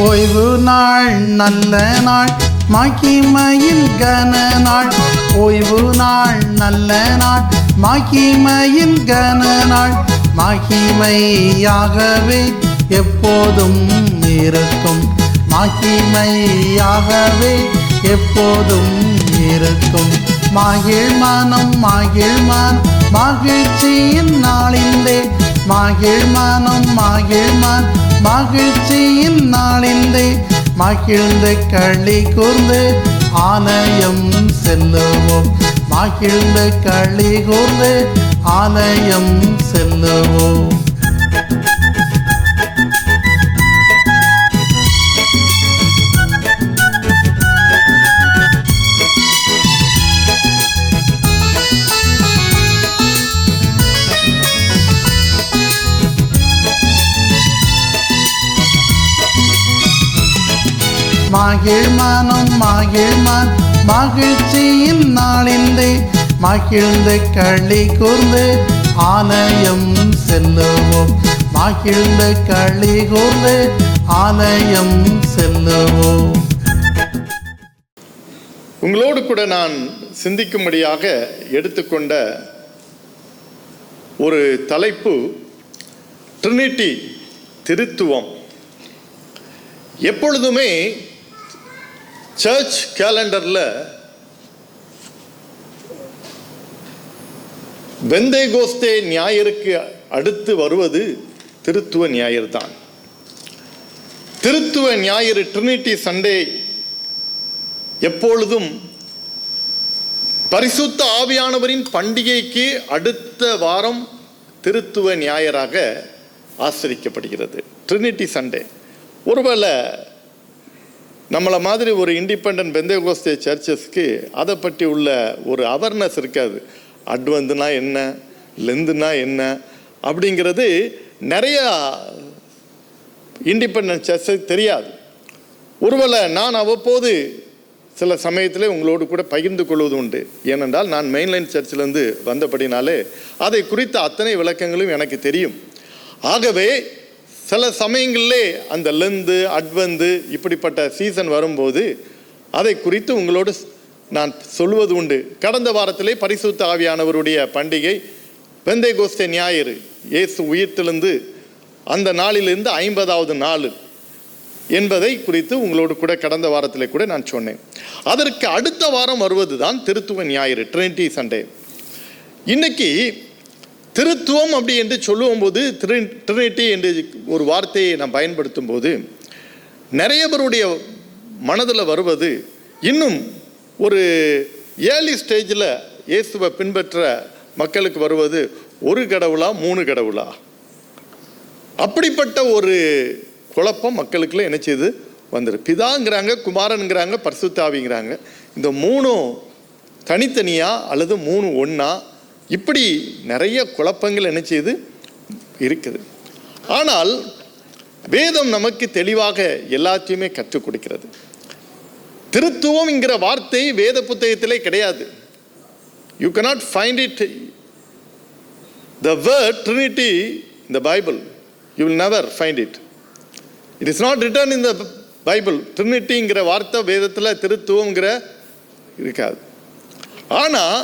ஓய்வு நாள் நல்ல நாள், மகிமையில் கன நாள். ஓய்வு நாள் நல்ல நாள், மகிமையில் கன நாள். மகிமையாகவே எப்போதும் இருக்கும், மகிமையாகவே எப்போதும் இருக்கும். மகிழ் மனம் மகிழ் மனம் மகிழ்ச்சியின் நாளிலே, மகிழ் மனம் மகிழ் மனம் மகிழ்ச்சியின் நாளிலே. மகிழ்ந்து களி கூர்ந்து ஆலயம் செல்லுவோம், மகிழ்ந்து களி கூர்ந்து ஆலயம் செல்லுவோம். மகிழ் மனம் மகிழ் மனம் மகிழ்ச்சியின் நாளிலே. மகிழ்ந்து களி கூர்ந்து ஆலயம் செல்லுவோம், மகிழ்ந்து களி கூர்ந்து ஆலயம் செல்லுவோம். உங்களோடு கூட நான் சிந்திக்கும்படியாக எடுத்துக்கொண்ட ஒரு தலைப்பு ட்ரினிட்டி, திருத்துவம். எப்பொழுதுமே சர்ச் கேலண்டரில் பெந்தேகோஸ்தே ஞாயிறுக்கு அடுத்து வருவது திருத்துவ ஞாயிறு தான். திருத்துவ ஞாயிறு, ட்ரினிட்டி சண்டே, எப்பொழுதும் பரிசுத்த ஆவியானவரின் பண்டிகைக்கு அடுத்த வாரம் திருத்துவ ஞாயிறாக ஆசரிக்கப்படுகிறது, ட்ரினிட்டி சண்டே. ஒருவேளை நம்மளை மாதிரி ஒரு இண்டிபெண்டன்ட் பெந்தேகோஸ்தே சர்ச்சஸ்க்கு அதை பற்றி உள்ள ஒரு அவேர்னஸ் இருக்காது. அட்வென்ட்னா என்ன, லெந்துனா என்ன அப்படிங்கிறது நிறையா இண்டிபெண்டன்ட் சர்ச்சஸ் தெரியாது. ஒருவேளை நான் அவ்வப்போது சில சமயத்தில் உங்களோடு கூட பகிர்ந்து கொள்வது உண்டு. ஏனென்றால் நான் மெயின்லைன் சர்ச்சிலேருந்து வந்தபடினாலே அதை குறித்த அத்தனை விளக்கங்களும் எனக்கு தெரியும். ஆகவே சில சமயங்களிலே அந்த லெந்து, அட்வென்ட் இப்படிப்பட்ட சீசன் வரும்போது அதை குறித்து உங்களோடு நான் சொல்வது உண்டு. கடந்த வாரத்திலே பரிசுத்த ஆவியானவருடைய பண்டிகை பெந்தேகோஸ்தே ஞாயிறு, இயேசு உயிர்த்தெழுந்து அந்த நாளிலிருந்து 50வது நாள் என்பதை குறித்து உங்களோடு கூட கடந்த வாரத்திலே கூட நான் சொன்னேன். அதற்கு அடுத்த வாரம் வருவது தான் திருத்துவ ஞாயிறு, ட்ரினிட்டி சண்டே. இன்னைக்கு திருத்துவம் அப்படி என்று சொல்லுவோம் போது, ட்ரினிட்டி என்று ஒரு வார்த்தையை நான் பயன்படுத்தும் போது நிறைய பேருடைய மனதில் வருவது, இன்னும் ஒரு ஏர்லி ஸ்டேஜில் இயேசுவை பின்பற்ற மக்களுக்கு வருவது, ஒரு கடவுளா 3 கடவுளா, அப்படிப்பட்ட ஒரு குழப்பம் மக்களுக்குள்ள என்ன செய்து வந்துரு. பிதாங்கிறாங்க, குமாரனுங்கிறாங்க, பரிசுத்த ஆவிங்கிறாங்க. இந்த 3 தனித்தனியா அல்லது 3 ஒன்றா, இப்படி நிறைய குழப்பங்கள் என்ன செய்து இருக்குது. ஆனால் வேதம் நமக்கு தெளிவாக எல்லாத்தையுமே கற்றுக் கொடுக்கிறது. திருத்துவம் என்கிற வார்த்தை வேத புத்தகத்திலே கிடையாது. You cannot find it, the word Trinity in the Bible. You will never find it. It is not written in the Bible. ட்ரினிட்டிங்கிற வார்த்தை வேதத்தில் திருத்துவங்கிற இருக்காது. ஆனால்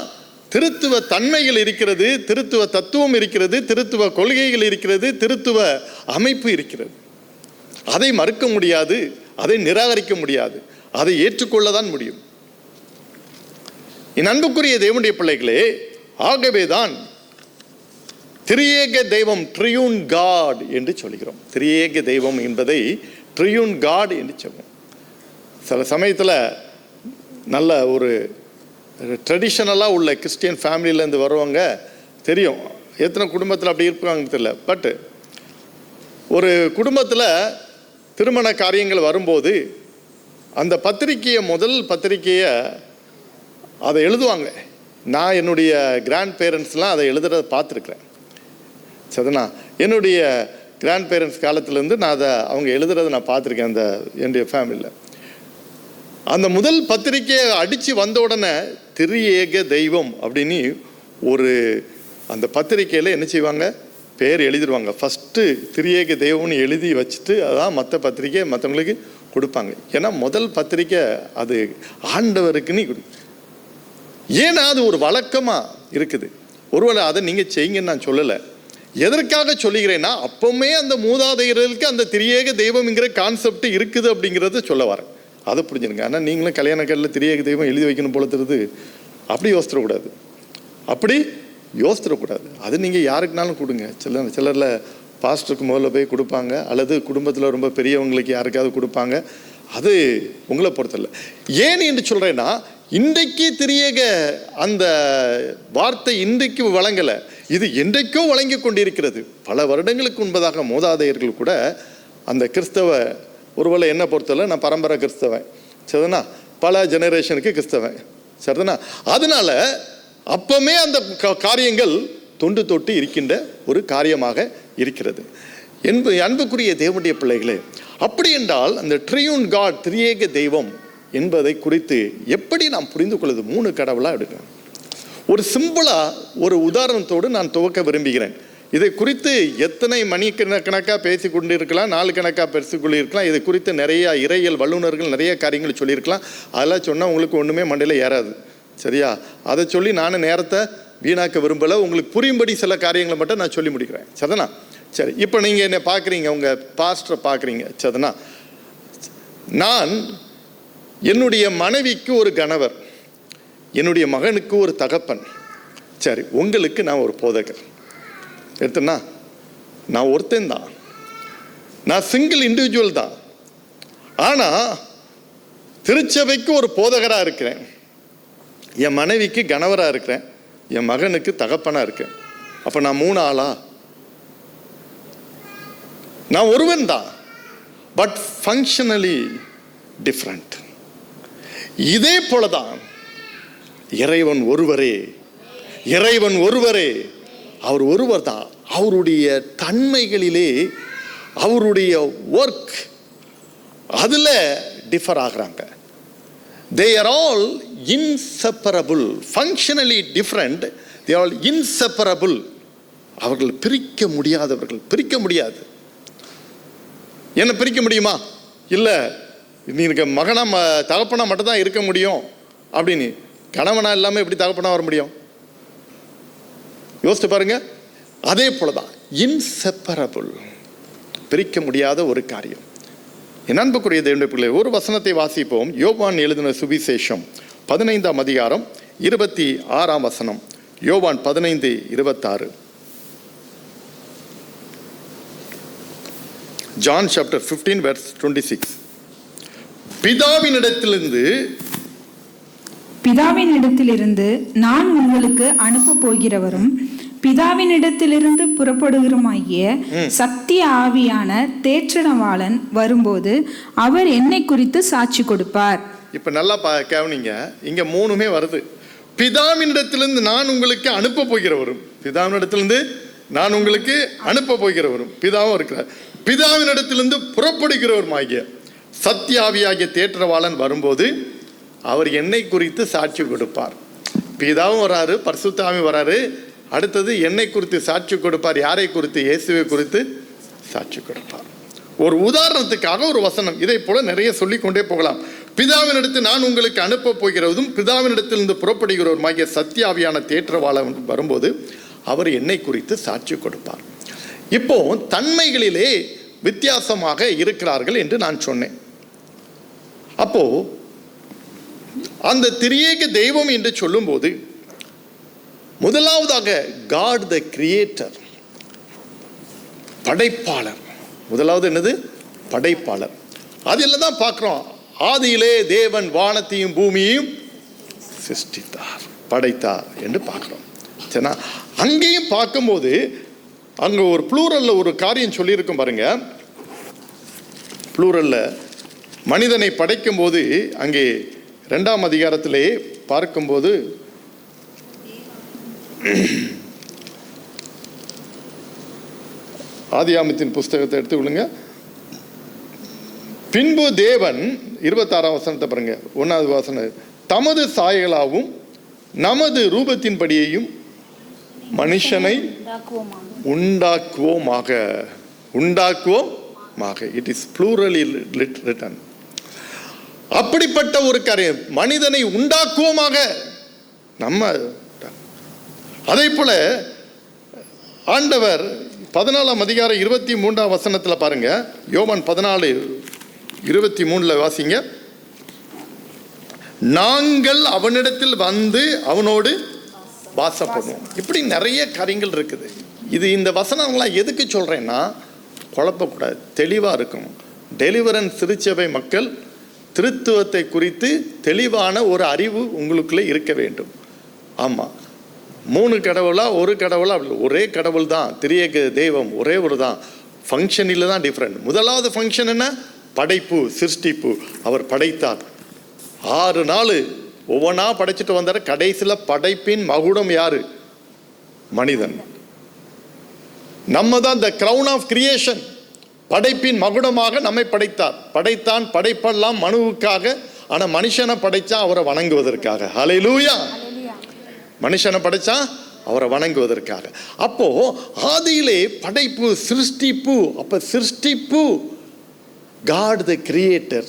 திருத்துவ தன்மைகள் இருக்கிறது, திருத்துவ தத்துவம் இருக்கிறது, திருத்துவ கொள்கைகள் இருக்கிறது, திருத்துவ அமைப்பு இருக்கிறது. அதை மறுக்க முடியாது, அதை நிராகரிக்க முடியாது, அதை ஏற்றுக்கொள்ளதான் முடியும். என் அன்புக்குரிய தேவனுடைய பிள்ளைகளே, ஆகவேதான் திரியேக தெய்வம், ட்ரியூன் காட் என்று சொல்கிறோம். திரியேக தெய்வம் என்பதை ட்ரியூன் காட் என்று சொல்வோம். சில சமயத்தில் நல்ல ஒரு ட்ரெடிஷ்னலாக உள்ள கிறிஸ்டியன் ஃபேமிலியிலேருந்து வருவாங்க, தெரியும் எத்தனை குடும்பத்தில் அப்படி இருப்பாங்கன்னு தெரியல. பட் ஒரு குடும்பத்தில் திருமண காரியங்கள் வரும்போது அந்த பத்திரிக்கையை, முதல் பத்திரிக்கையை அதை எழுதுவாங்க. நான் என்னுடைய கிராண்ட் பேரண்ட்ஸ்லாம் அதை எழுதுறதை பார்த்துருக்குறேன். சரிண்ணா, என்னுடைய கிராண்ட் பேரண்ட்ஸ் காலத்துலேருந்து நான் அதை அவங்க எழுதுறதை நான் பார்த்துருக்கேன். அந்த என்னுடைய ஃபேமிலியில் அந்த முதல் பத்திரிக்கையை அடித்து வந்த உடனே திரியேக தெய்வம் அப்படின்னு ஒரு அந்த பத்திரிக்கையில் என்ன செய்வாங்க, பேர் எழுதிடுவாங்க. ஃபஸ்ட்டு திரியேக தெய்வம்னு எழுதி வச்சுட்டு அதான் மற்ற பத்திரிக்கை மற்றவங்களுக்கு கொடுப்பாங்க. ஏன்னா முதல் பத்திரிக்கை அது ஆண்டவருக்குன்னு ஏன்னா அது ஒரு வழக்கமாக இருக்குது. ஒருவேளை அதை நீங்கள் செய்யுங்கன்னு நான் சொல்லலை. எதற்காக சொல்லுகிறேன்னா, அப்பவுமே அந்த மூதாதையர்களுக்கு அந்த திரியேக தெய்வம்ங்கிற கான்செப்ட் இருக்குது அப்படிங்கிறத சொல்ல வரேன். அதை புரிஞ்சுருங்க. ஆனால் நீங்களும் கல்யாண கல்லில் திரியேக தெய்வம் எழுதி வைக்கணும் போல தெரியுது. அப்படி யோசிச்சிடக்கூடாது, அப்படி யோசிச்சிடக்கூடாது. அது நீங்கள் யாருக்குனாலும் கொடுங்க. சிலரில் பாஸ்டருக்கு முதல்ல போய் கொடுப்பாங்க, அல்லது குடும்பத்தில் ரொம்ப பெரியவங்களுக்கு யாருக்காவது கொடுப்பாங்க. அது உங்களை பொறுத்தல. ஏன் என்று சொல்கிறேன்னா, இன்றைக்கு திரியேக அந்த வார்த்தை இன்றைக்கு வழங்கலை, இது என்றைக்கோ வழங்கி கொண்டிருக்கிறது. பல வருடங்களுக்கு முன்பதாக மூதாதையர்கள் கூட அந்த கிறிஸ்தவ, ஒருவேளை என்ன பொறுத்தல நான் பரம்பரை கிறிஸ்தவன் சரிதானா, பல ஜெனரேஷனுக்கு கிறிஸ்தவன் சரிதானா, அதனால அப்பமே அந்த காரியங்கள் தொண்டு தொட்டு இருக்கின்ற ஒரு காரியமாக இருக்கிறது. அன்புக்குரிய தேவனுடைய பிள்ளைகளே, அப்படி என்றால் அந்த ட்ரியூன் காட், திரியேக தெய்வம் என்பதை குறித்து எப்படி நாம் புரிந்து கொள்வது? 3 கடவுளாக எடுக்கிறேன். ஒரு சிம்பிளாக ஒரு உதாரணத்தோடு நான் துவக்க விரும்புகிறேன். இதை குறித்து எத்தனை மணிக்கணக்காக பேசி கொண்டு இருக்கலாம், 4 கணக்காக பேசிக்கொள்ளிருக்கலாம். இதை குறித்து நிறைய இறையியல் வல்லுநர்கள் நிறைய காரியங்கள் சொல்லியிருக்கலாம். அதெல்லாம் சொன்னால் உங்களுக்கு ஒன்றுமே மண்டையில் ஏறாது சரியா. அதை சொல்லி நான் நேரத்தை வீணாக்க விரும்பலை. உங்களுக்கு புரியும்படி சில காரியங்களை மட்டும் நான் சொல்லி முடிக்கிறேன் சரிதானா. சரி, இப்போ நீங்கள் என்னை பார்க்குறீங்க, உங்கள் பாஸ்டரை பார்க்குறீங்க சரிதானா. நான் என்னுடைய மனைவிக்கு ஒரு கணவர், என்னுடைய மகனுக்கு ஒரு தகப்பன். சரி, உங்களுக்கு நான் ஒரு போதகர் எடுத்தேன்னா, நான் ஒருத்தன் தான், நான் சிங்கிள் இண்டிவிஜுவல் தான். ஆனால் திருச்சபைக்கு ஒரு போதகராக இருக்கிறேன், என் மனைவிக்கு கணவராக இருக்கிறேன், என் மகனுக்கு தகப்பனாக இருக்கேன். அப்போ நான் 3 ஆளா? நான் ஒருவன் தான், பட் ஃபங்க்ஷனலி டிஃப்ரெண்ட். இதே போலதான் இறைவன் ஒருவரே, இறைவன் ஒருவரே, அவர் ஒருவர் தான். அவருடைய தன்மைகளிலே, அவருடைய ஒர்க் அதில் டிஃபர் ஆகிறாங்க. They are all inseparable, functionally different, they are all inseparable. அவர்கள் பிரிக்க முடியாதவர்கள். பிரிக்க முடியாது. என்ன பிரிக்க முடியுமா? இல்லை, நீ இருக்க மகனா தகப்பனா மட்டும் தான் இருக்க முடியும் அப்படின்னு. கணவனா இல்லாமல் எப்படி தகப்பனா வர முடியும்? யோசித்து பாருங்க. அதே போலதான் இன்செப்பரபிள், பிரிக்க முடியாத ஒரு காரியம். என் அன்புக்குரிய தேவனுடைய பிள்ளைகளே, ஒரு வசனத்தை வாசிப்போம். யோவான் எழுதின சுவிசேஷம் 15ஆம் அதிகாரம் 26ஆம் வசனம். யோவான் 15:26. John chapter 15 verse 26. பிதாவினிடத்திலிருந்து நான் உங்களுக்கு அனுப்ப போகிறவரும் பிதாவினிடத்திலிருந்து புறப்படுகிறமாகிய சத்திய ஆவியான தேற்றரவாளன் வரும்போது அவர் என்னை குறித்து சாட்சி கொடுப்பார். இப்ப நல்லா கவனிங்க, இங்க 3மே வருது. பிதாவினிடத்திலிருந்து நான் உங்களுக்கு அனுப்ப போகிறவரும், பிதாவினிடத்திலிருந்து நான் உங்களுக்கு அனுப்ப போகிறவரும், பிதாவும் இருக்கிறார். பிதாவினிடத்திலிருந்து புறப்படுகிறவருமாகிய சத்தியாவியாகிய தேற்றரவாளன் வரும்போது அவர் என்னை குறித்து சாட்சி கொடுப்பார். பிதாவும் வராரு, பரிசுத்த ஆவி வராரு. அடுத்தது என்னை குறித்து சாட்சி கொடுப்பார். யாரை குறித்து? இயேசுவை குறித்து சாட்சி கொடுப்பார். ஒரு உதாரணத்துக்காக ஒரு வசனம். இதை போல நிறைய சொல்லிக்கொண்டே போகலாம். பிதாவினிடத்தில் நான் உங்களுக்கு அனுப்ப போகிறதும் பிதாவினிடத்திலிருந்து புறப்படுகிறவருமாகிய சத்தியாவியான தேற்றரவாளன் வரும்போது அவர் என்னை குறித்து சாட்சி கொடுப்பார். இப்போ தன்மைகளிலே வித்தியாசமாக இருக்கிறார்கள் என்று நான் சொன்னேன். அப்போ அந்த திரியேக தெய்வம் என்று சொல்லும்போது முதலாவதாக காட் த கிரியேட்டர், படைப்பாளர். முதலாவது என்னது? படைப்பாளர். அதில் தான் பார்க்குறோம், ஆதியிலே தேவன் வானத்தையும் பூமியையும் சிருஷ்டித்தார், படைத்தார் என்று பார்க்குறோம். சரினா, அங்கேயும் பார்க்கும்போது அங்கே ஒரு ப்ளூரலில் ஒரு காரியம் சொல்லியிருக்கும் பாருங்க. ப்ளூரலில் மனிதனை படைக்கும் போது அங்கே 2ஆம் அதிகாரத்திலே பார்க்கும்போது ஆதியாமத்தின் புஸ்தகத்தை எடுத்துக்கொள்ளுங்க. பின்பு தேவன் 26ஆம் வசனத்தை பாருங்க. 1வது வசனம், தமது சாயலாவும் நமது ரூபத்தின்படியையும் மனுஷனை உண்டாக்குவோமாக. It is plurally written. அப்படிப்பட்ட ஒரு காரியம், மனிதனை உண்டாக்குவோமாக. நம்ம அதே போல ஆண்டவர் 14ஆம் அதிகாரம் 23ஆம் வசனத்தில் பாருங்க, யோவான் 14:23 வாசிங்க. நாங்கள் அவனிடத்தில் வந்து அவனோடு வாசப்படுவோம். இப்படி நிறைய காரியங்கள் இருக்குது. இந்த வசனங்கள்லாம் எதுக்கு சொல்றேன்னா, குழப்பக்கூடாது, தெளிவாக இருக்கணும். டெலிவரன்ஸ் திருச்சபை மக்கள் திருத்துவத்தை குறித்து தெளிவான ஒரு அறிவு உங்களுக்குள்ளே இருக்க வேண்டும். ஆமாம், 3 கடவுளா ஒரு கடவுளா? ஒரே கடவுள் தான், திரியேக தெய்வம் ஒரே ஒரு தான். ஃபங்க்ஷனில் தான் டிஃப்ரெண்ட். முதலாவது ஃபங்க்ஷன் என்ன? படைப்பு, சிருஷ்டிப்பு. அவர் படைத்தார். 6 நாள் ஒவ்வொன்றா படைச்சிட்டு வந்தார். கடைசியில் படைப்பின் மகுடம் யாரு? மனிதன். நம்ம தான் த கிரவுன் ஆஃப் கிரியேஷன். படைப்பின் மகுடமாக நம்மை படைத்தான். படைப்பெல்லாம் மனுவுக்காக, ஆனால் மனுஷனை படைச்சா அவரை வணங்குவதற்காக. ஹல்லேலூயா. மனுஷனை படைச்சா அவரை வணங்குவதற்காக. அப்போ ஆதியிலே படைப்பு, சிருஷ்டிப்பு. அப்ப சிருஷ்டிப்பு, God the creator.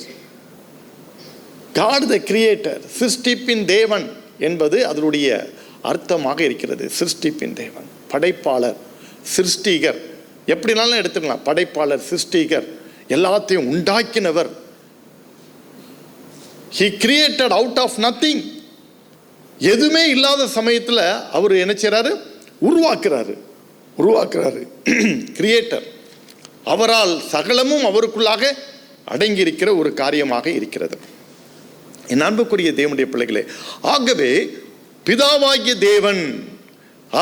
God the creator, சிருஷ்டிப்பின் தேவன் என்பது அதனுடைய அர்த்தமாக இருக்கிறது. சிருஷ்டிப்பின் தேவன், படைப்பாளர், சிருஷ்டிகர், எப்படினாலும் எடுத்துக்கலாம். படைப்பாளர், சிருஷ்டிகர், எல்லாத்தையும் உண்டாக்கினவர். He created out of nothing. எதுவுமே இல்லாத சமயத்தில் அவர் என்ன செய்றாரு? உருவாக்குறாரு. கிரியேட்டர். அவரால் சகலமும் அவருக்குள்ளாக அடங்கி இருக்கிற ஒரு காரியமாக இருக்கிறது. என் அன்புக்குரிய தேவனுடைய பிள்ளைகளே, ஆகவே பிதாவாகிய தேவன்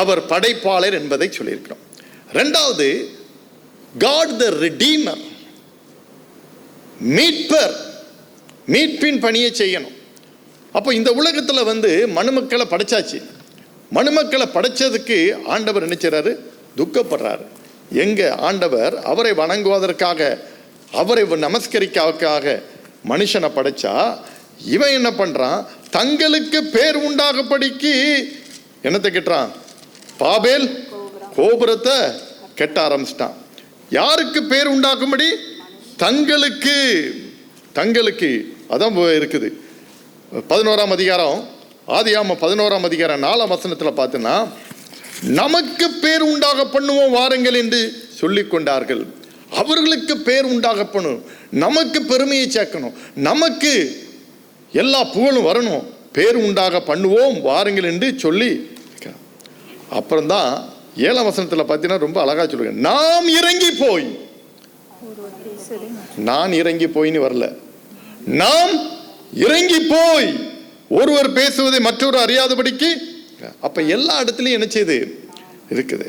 அவர் படைப்பாளர் என்பதை சொல்லியிருக்கிறோம். 2வது, காட் த ரிடீமர், மீட்பர். மீட்பின் பணியை செய்யணும். அப்போ இந்த உலகத்தில் மனுமக்களை படைச்சாச்சு. மனுமக்களை படைச்சதுக்கு ஆண்டவர் என்ன செய்றாரு? துக்கப்படுறாரு. எங்க ஆண்டவர் அவரை வணங்குவதற்காக, அவரை நமஸ்கரிக்காக மனுஷனை படைச்சா, இவன் என்ன பண்றான்? தங்களுக்கு பேர் உண்டாகப்படிக்கு என்னத்தை கெட்டான்? பாபேல் கோபுரத்தை கெட்ட ஆரம்பிச்சிட்டான். யாருக்கு பேர் உண்டாக்கும்படி? தங்களுக்கு. அதான் இருக்குது 11ஆம் அதிகாரம், ஆதியாகமம் 11ஆம் அதிகாரம் 4ஆம் வசனத்தில் பார்த்தீங்கன்னா, நமக்கு பேர் உண்டாக பண்ணுவோம் வாருங்கள் என்று சொல்லிக் கொண்டார்கள். அவர்களுக்கு பேர் உண்டாக பண்ணும், நமக்கு பெருமையை சேர்க்கணும், நமக்கு எல்லா புகழும் வரணும், பேர் உண்டாக பண்ணுவோம் வாருங்கள் என்று சொல்லி. அப்புறம்தான் 7ஆம் வசனத்தில் பார்த்தீங்கன்னா ரொம்ப அழகா சொல்லுங்க. நாம் இறங்கி போய், நான் இறங்கி போயின்னு வரல, நாம் இறங்கி போய் ஒருவர் பேசுவதை மற்றொரு அறியாதபடிக்கு. அப்ப எல்லா இடத்துலையும் என்ன செய்து இருக்குது?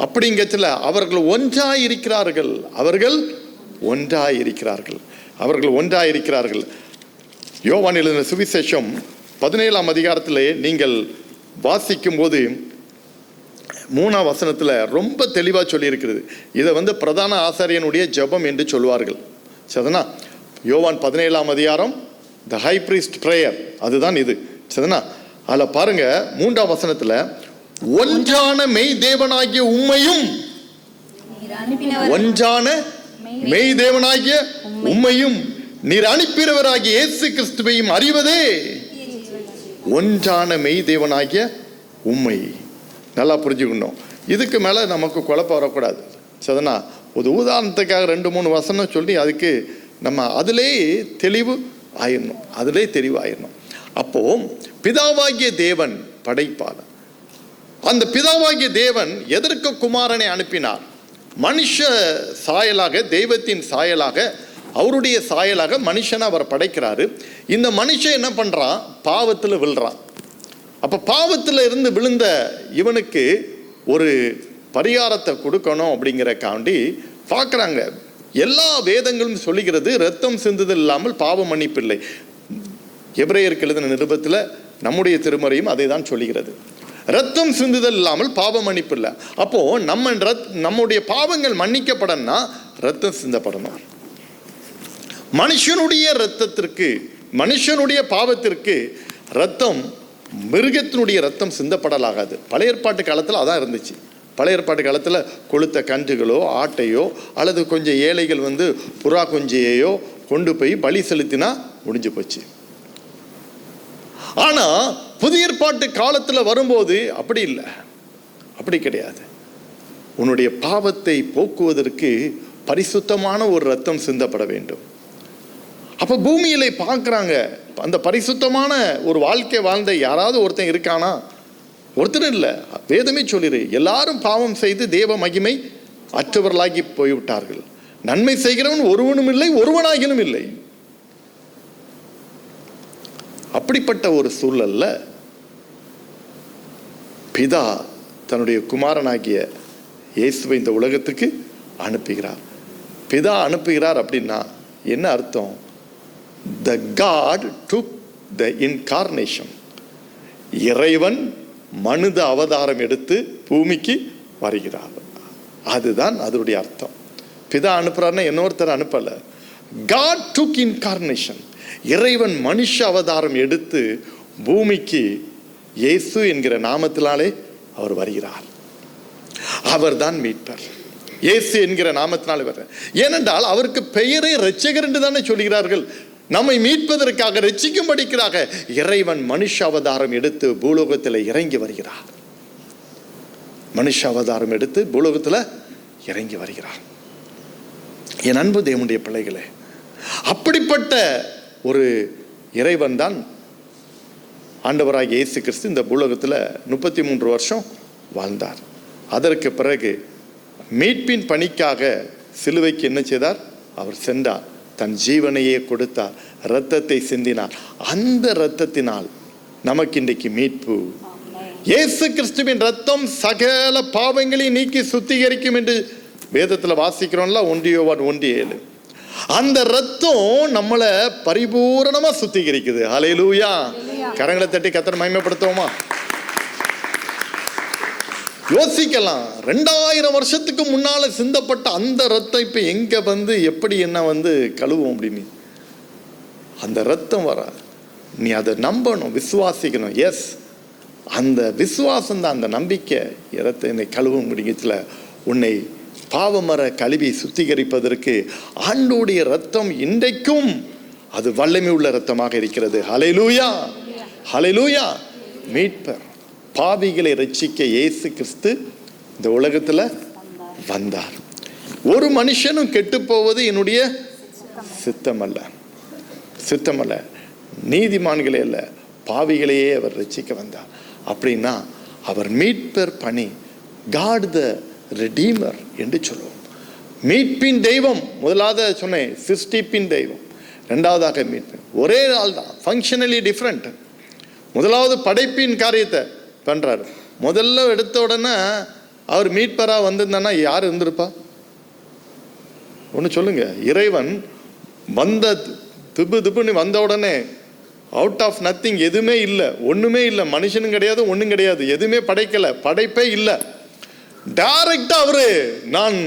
அப்படிங்கல அவர்கள் ஒன்றாயிருக்கிறார்கள். யோவான் எழுதின சுவிசேஷம் 17ஆம் அதிகாரத்தில் நீங்கள் வாசிக்கும் போது 3ஆம் வசனத்தில் ரொம்ப தெளிவாக சொல்லி இருக்கிறது. இதை பிரதான ஆசாரியனுடைய ஜெபம் என்று சொல்வார்கள். சரினா? யோவான் 17ஆம் அதிகாரம், த ஹை பிரீஸ்ட் பிரேயர், அதுதான் இது. சரினா? அதில் பாருங்க 3ஆம் வசனத்தில், ஒன்றான மெய் தேவனாகிய உம்மையும், நீர் அனுப்பினவராகிய இயேசு கிறிஸ்துவையும் அறிவதே ஒன்றான மெய் தேவனாகிய உம்மை. நல்லா புரிஞ்சுக்கணும். இதுக்கு மேலே நமக்கு குழப்பம் வரக்கூடாது. சரினா? ஒரு உதாரணத்துக்காக 2-3 வசனம் சொல்லி அதுக்கு நம்ம அதிலே தெளிவு ஆயிடணும். அப்போ பிதாவாகிய தேவன் படைப்பாளர். அந்த பிதாவாகிய தேவன் எதற்கு குமாரனை அனுப்பினார்? மனுஷ சாயலாக, தெய்வத்தின் சாயலாக, அவருடைய சாயலாக மனுஷனை அவர் படைக்கிறாரு. இந்த மனுஷன் என்ன பண்றான்? பாவத்தில் விழுறான். அப்ப பாவத்தில் இருந்து விழுந்த இவனுக்கு ஒரு பரிகாரத்தை கொடுக்கணும் அப்படிங்கிறக்காண்டி பார்க்குறாங்க. எல்லா வேதங்களும் சொல்லுகிறது, ரத்தம் சிந்துதல் இல்லாமல் பாவ மன்னிப்பு இல்லை. எபிரேயருக்கு எழுதின நிருபத்தில் நம்முடைய திருமறையும் அதை தான் சொல்லுகிறது. ரத்தம் சிந்துதல் இல்லாமல் பாவ மன்னிப்பு இல்லை. அப்போ நம்முடைய பாவங்கள் மன்னிக்கப்படணும்னா ரத்தம் சிந்தப்படணும். மனுஷனுடைய ரத்தத்திற்கு, மனுஷனுடைய பாவத்திற்கு ரத்தம் மிருகத்தினுடைய ரத்தம் சிந்தப்படலாகாது. பழைய ஏற்பாட்டு காலத்தில் அதான் இருந்துச்சு. பழைய ஏற்பாட்டு காலத்தில் கொளுத்த கன்றுகளோ ஆட்டையோ அல்லது கொஞ்சம் ஏழைகள் புறா குஞ்சியையோ கொண்டு போய் பலி செலுத்தினா முடிஞ்சு போச்சு. ஆனால் புதிய ஏற்பாட்டு காலத்தில் வரும்போது அப்படி இல்லை, அப்படி கிடையாது. உன்னுடைய பாவத்தை போக்குவதற்கு பரிசுத்தமான ஒரு ரத்தம் சிந்தப்பட வேண்டும். அப்போ பூமியில பார்க்குறாங்க, அந்த பரிசுத்தமான ஒரு வாழ்க்கை வாழ்ந்த யாராவது ஒருத்தன் இருக்கானா? ஒருத்தர் இல்லை. வேதமே சொல்லிடு, எல்லாரும் பாவம் செய்து தேவ மகிமை அற்றவர்களாகி போய்விட்டார்கள். நன்மை செய்கிறவன் ஒருவனும் இல்லை, ஒருவனாகினும் இல்லை. அப்படிப்பட்ட ஒரு சூழல்ல பிதா தன்னுடைய குமாரனாகிய இயேசுவை இந்த உலகத்துக்கு அனுப்புகிறார். பிதா அனுப்புகிறார் அப்படின்னா என்ன அர்த்தம்? The God took the incarnation. இறைவன் மனித அவதாரம் எடுத்து பூமிக்கு வருகிறார். அதுதான் அதனுடைய அர்த்தம். பிதா அனுப்புறாருன்னா இன்னொருத்தர் அனுப்பல. God took incarnation. இறைவன் மனுஷ அவதாரம் எடுத்து பூமிக்கு இயேசு என்கிற நாமத்தினாலே அவர் வருகிறார். அவர் தான் மீட்பர். இயேசு என்கிற நாமத்தினாலே வர்ற. ஏனென்றால் அவருக்கு பெயரை இரட்சகர் என்று தானே சொல்கிறார்கள். நம்மை மீட்பதற்காக, ரட்சிக்கும்படிக்காக இறைவன் மனுஷ அவதாரம் எடுத்து பூலோகத்தில் இறங்கி வருகிறார். மனுஷ அவதாரம் எடுத்து பூலோகத்தில் இறங்கி வருகிறார். என் அன்பு தேவனுடைய பிள்ளைகளே, அப்படிப்பட்ட ஒரு இறைவன் தான் ஆண்டவராக இயேசு கிறிஸ்து இந்த பூலோகத்தில் 33 வருஷம் வாழ்ந்தார். அதற்கு பிறகு மீட்பின் பணிக்காக சிலுவைக்கு என்ன செய்தார்? அவர் சென்றார், தன் ஜீவனையே கொடுத்தார், இரத்தத்தை சிந்தினார். அந்த இரத்தத்தினால் நமக்கு இன்றைக்கு மீட்பு. இயேசு கிறிஸ்துவின் ரத்தம் சகல பாவங்களையும் நீக்கி சுத்திகரிக்கும் என்று வேதத்தில் வாசிக்கிறோம்ல, 1 யோவான் 1:7. அந்த ரத்தம் நம்மளை பரிபூரணமா சுத்திகரிக்குது. ஹல்லேலூயா. கரங்களை தட்டி கர்த்தரை மகிமைப்படுத்துவோமா? யோசிக்கலாம், 2000 வருஷத்துக்கு முன்னால சிந்தப்பட்ட அந்த ரத்தம் இப்ப எங்க எப்படி என்ன கழுவும் அப்படின்னு. அந்த ரத்தம் வர நீ அதை நம்பணும், விசுவாசிக்கணும். எஸ், அந்த விசுவாசம் தான், அந்த நம்பிக்கை ரத்தம் என்னை கழுவும் முடியல. உன்னை பாவமர கழுவி சுத்திகரிப்பதற்கு ஆண்டோடைய ரத்தம் இன்றைக்கும் அது வல்லமை உள்ள ரத்தமாக இருக்கிறது. ஹல்லேலூயா, ஹல்லேலூயா. மீட்பர், பாவிகளை ரட்சிக்க இயேசு கிறிஸ்து இந்த உலகத்தில் வந்தார். ஒரு மனுஷனும் கெட்டு போவது என்னுடைய சித்தமல்ல, சித்தமல்ல. நீதிமான்களே அல்ல, பாவிகளையே அவர் ரட்சிக்க வந்தார். அப்படின்னா அவர் மீட்பர் பணி, காட் த ரெடீமர் என்று சொல்லுவோம். மீட்பின் தெய்வம் முதலாவது சொன்னேன், சிருஷ்டிப்பின் தெய்வம். ரெண்டாவதாக மீட்பு. ஒரே ஆள் தான், ஃபங்க்ஷனலி டிஃப்ரெண்ட். முதலாவது படைப்பின் காரியத்தை பண்றாரு. முதல்ல எடுத்த உடனே அவர் மீட்பராக வந்திருந்தானா யார் இருந்திருப்பா? ஒன்று சொல்லுங்க. இறைவன் வந்த திப்புன்னு வந்த உடனே அவுட் ஆஃப் நத்திங், எதுவுமே இல்லை, ஒன்றுமே இல்லை, மனுஷனும் கிடையாது, ஒன்றும் கிடையாது, எதுவுமே படைக்கலை, படைப்பே இல்லை. டைரக்டா அவரு நான்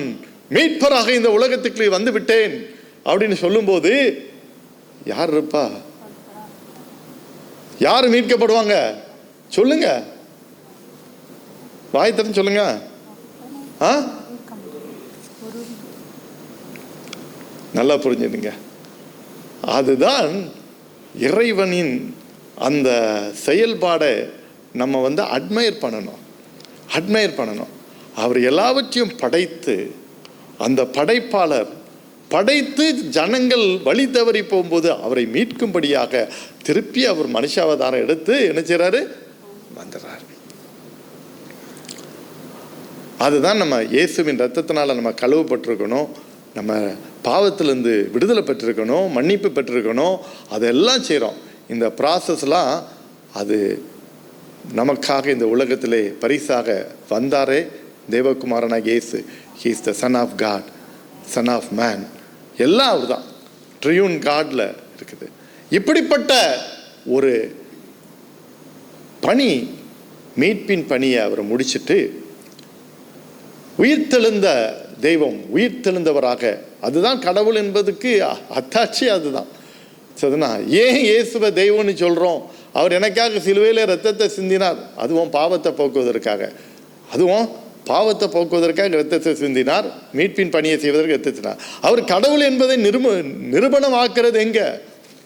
மீட்பராக இந்த உலகத்துக்கு வந்து விட்டேன் அப்படின்னு சொல்லும்போது யார் இருப்பா? யார் மீட்கப்படுவாங்க? சொல்லுங்க, வாய் திறந்து சொல்லுங்க. நல்லா புரிஞ்சுடுங்க. அதுதான் இறைவனின் அந்த செயல்பாடை நம்ம அட்மையர் பண்ணணும், அட்மையர் பண்ணணும். அவர் எல்லாவற்றையும் படைத்து, அந்த படைப்பாளர் படைத்து ஜனங்கள் வழி தவறி போகும்போது அவரை மீட்கும்படியாக திருப்பி அவர் மனுஷாவதாரம் எடுத்து என்ன செய்றாரு? வந்துடுறார். அதுதான் நம்ம இயேசுவின் ரத்தத்தினால நம்ம கழுவப்பட்டிருக்கணும், நம்ம பாவத்திலிருந்து விடுதலை பெற்றிருக்கணும், மன்னிப்பு பெற்றிருக்கணும். அதெல்லாம் செய்கிறோம். இந்த ப்ராசஸ்லாம் அது நமக்காக இந்த உலகத்திலே பரிசாக வந்தாரே தேவகுமாரனாக இயேசு. He is the son of God, son of man. எல்லாம் அவர் தான், ட்ரியூன் காட்ல இருக்குது. இப்படிப்பட்ட ஒரு பணி, மீட்பின் பணியை அவர் முடிச்சுட்டு உயிர்த்தெழுந்த தெய்வம், உயிர்த்தெழுந்தவராக, அதுதான் கடவுள் என்பதுக்கு அத்தாட்சி. அதுதான் சரினா ஏன் இயேசுவை தெய்வம்னு சொல்கிறோம் அவர் எனக்காக சிலுவையில் இரத்தத்தை சிந்தினார், அதுவும் பாவத்தை போக்குவதற்காக, அதுவும் பாவத்தை போக்குவதற்காக இரத்தத்தை சிந்தினார், மீட்பின் பணியை செய்வதற்கு இரத்தத்தினார். அவர் கடவுள் என்பதை நிரூபணமாக்குறது எங்க?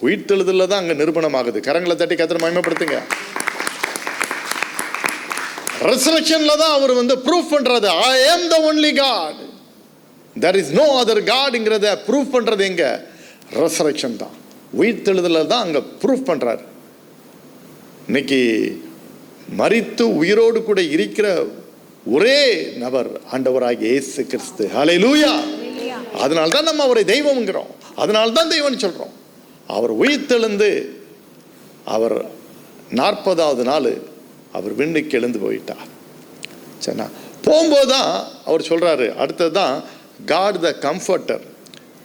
உயிர்த்தெழுதலில் தான் அங்கே நிரூபணமாகுது. கரங்களை தட்டி கர்த்தரை மகிமைப்படுத்துங்க. ரெசரக்ஷன்ல தான் அவர் ப்ரூஃப் பண்றது, I am the only God, there is no other Godங்கிறத ப்ரூஃப் பண்றது எங்க? ரெசரக்ஷன் தான், உயிர்த்தெழுதலில் தான் அங்கே ப்ரூஃப் பண்றாரு. இன்னைக்கு மரித்து உயிரோடு கூட இருக்கிற ஒரே நபர் ஆண்டவராகிய இயேசு கிறிஸ்து. ஹல்லேலூயா. அதனால தான் நம்ம அவரை தெய்வம்ங்கிறோம், அதனால தான் தெய்வம்னு சொல்றோம். அவர் உயிர்த்தெழுந்து அவர் 40வது நாள் அவர் விண்ணுக்கு எழுந்து போயிட்டார். சரிண்ணா, போகும்போது தான் அவர் சொல்றாரு, அடுத்தது தான் காட் த கம்ஃபர்டர்,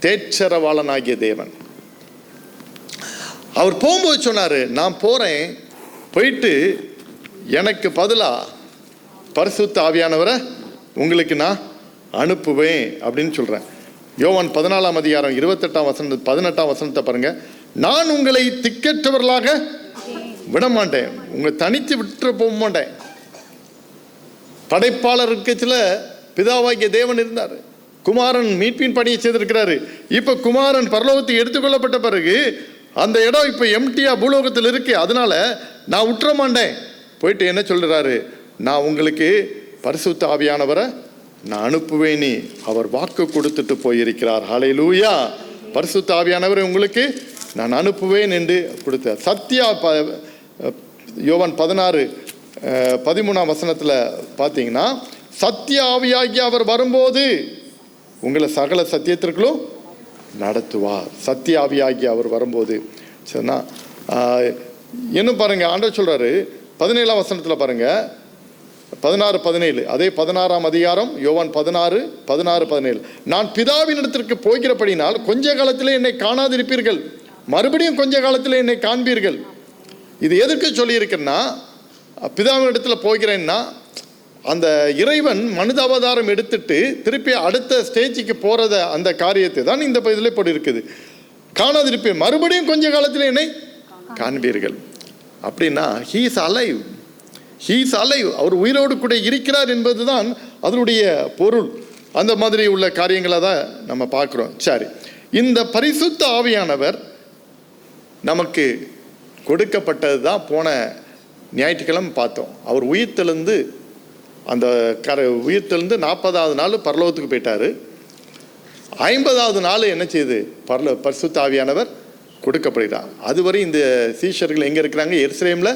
தேற்றரவாளனாகிய தேவன். அவர் போகும்போது சொன்னாரு, நான் போறேன், போயிட்டு எனக்கு பதிலாக பரிசுத்த ஆவியானவரை உங்களுக்கு நான் அனுப்புவேன் அப்படின்னு சொல்றேன். யோவான் 14ஆம் அதிகாரம் 18ஆம் வசனத்தை பாருங்க. நான் உங்களை திக்கற்றவர்களாக விட மாட்டேன், உங்களை தனித்து விட்டு போக மாட்டேன். படைப்பாளர் இருக்கச்சில பிதாவாகிய தேவன் இருந்தார், குமாரன் மீட்பின் பணியை செய்திருக்கிறாரு. இப்ப குமாரன் பரலோகத்துக்கு எடுத்துக்கொள்ளப்பட்ட பிறகு அந்த இடம் இப்ப எம்டியா பூலோகத்தில் இருக்கு, அதனால நான் விட்டுற மாட்டேன். போயிட்டு என்ன சொல்றாரு, நான் உங்களுக்கு பரிசுத்த ஆவியானவரை நான் அனுப்புவேனி அவர் வாக்கு கொடுத்துட்டு போயிருக்கிறார். ஹல்லேலூயா. பரிசுத்த ஆவியானவரை உங்களுக்கு நான் அனுப்புவேன் என்று கொடுத்தார். சத்தியா யோவான் 16:13ஆம் வசனத்தில் பார்த்தீங்கன்னா, சத்திய ஆவியாகி அவர் வரும்போது உங்களை சகல சத்தியத்திற்குள்ளும் நடத்துவார். சத்திய ஆவியாகி அவர் வரும்போது சரிண்ணா. இன்னும் பாருங்க, ஆண்டவர் சொல்றாரு 17ஆம் வசனத்தில் பாருங்க, 16-17, அதே 16ஆம் அதிகாரம் யோவான் 16:17, நான் பிதாவின் இடத்திற்கு போகிறபடினால் கொஞ்ச காலத்திலே என்னை காணாதிருப்பீர்கள், மறுபடியும் கொஞ்ச காலத்தில் என்னை காண்பீர்கள். இது எதற்கு சொல்லியிருக்கேன்னா, பிதாவின் இடத்துல போகிறேன்னா அந்த இறைவன் மனித அவதாரம் எடுத்துட்டு திருப்பி அடுத்த ஸ்டேஜுக்கு போறத அந்த காரியத்தை தான் இந்த இதில் போட்டு இருக்குது. காணாதிருப்பேன், மறுபடியும் கொஞ்ச காலத்தில் என்னை காண்பீர்கள். அப்படின்னா he is alive, அவர் உயிரோடு கூட இருக்கிறார் என்பதுதான் அதனுடைய பொருள். அந்த மாதிரி உள்ள காரியங்களை தான் நம்ம பார்க்குறோம். சரி, இந்த பரிசுத்த ஆவியானவர் நமக்கு கொடுக்கப்பட்டது தான் போன ஞாயிற்றுக்கிழமை பார்த்தோம். அவர் உயிர்த்தெழுந்து அந்த உயிர்த்தெழுந்து 40வது நாள் பரலோகத்துக்கு போயிட்டாரு. 50வது நாள் என்ன செய்யுது, பரிசுத்த ஆவியானவர் கொடுக்கப்படுகிறார். அதுவரை இந்த சீஷர்கள் எங்கே இருக்கிறாங்க? எருசலேமில்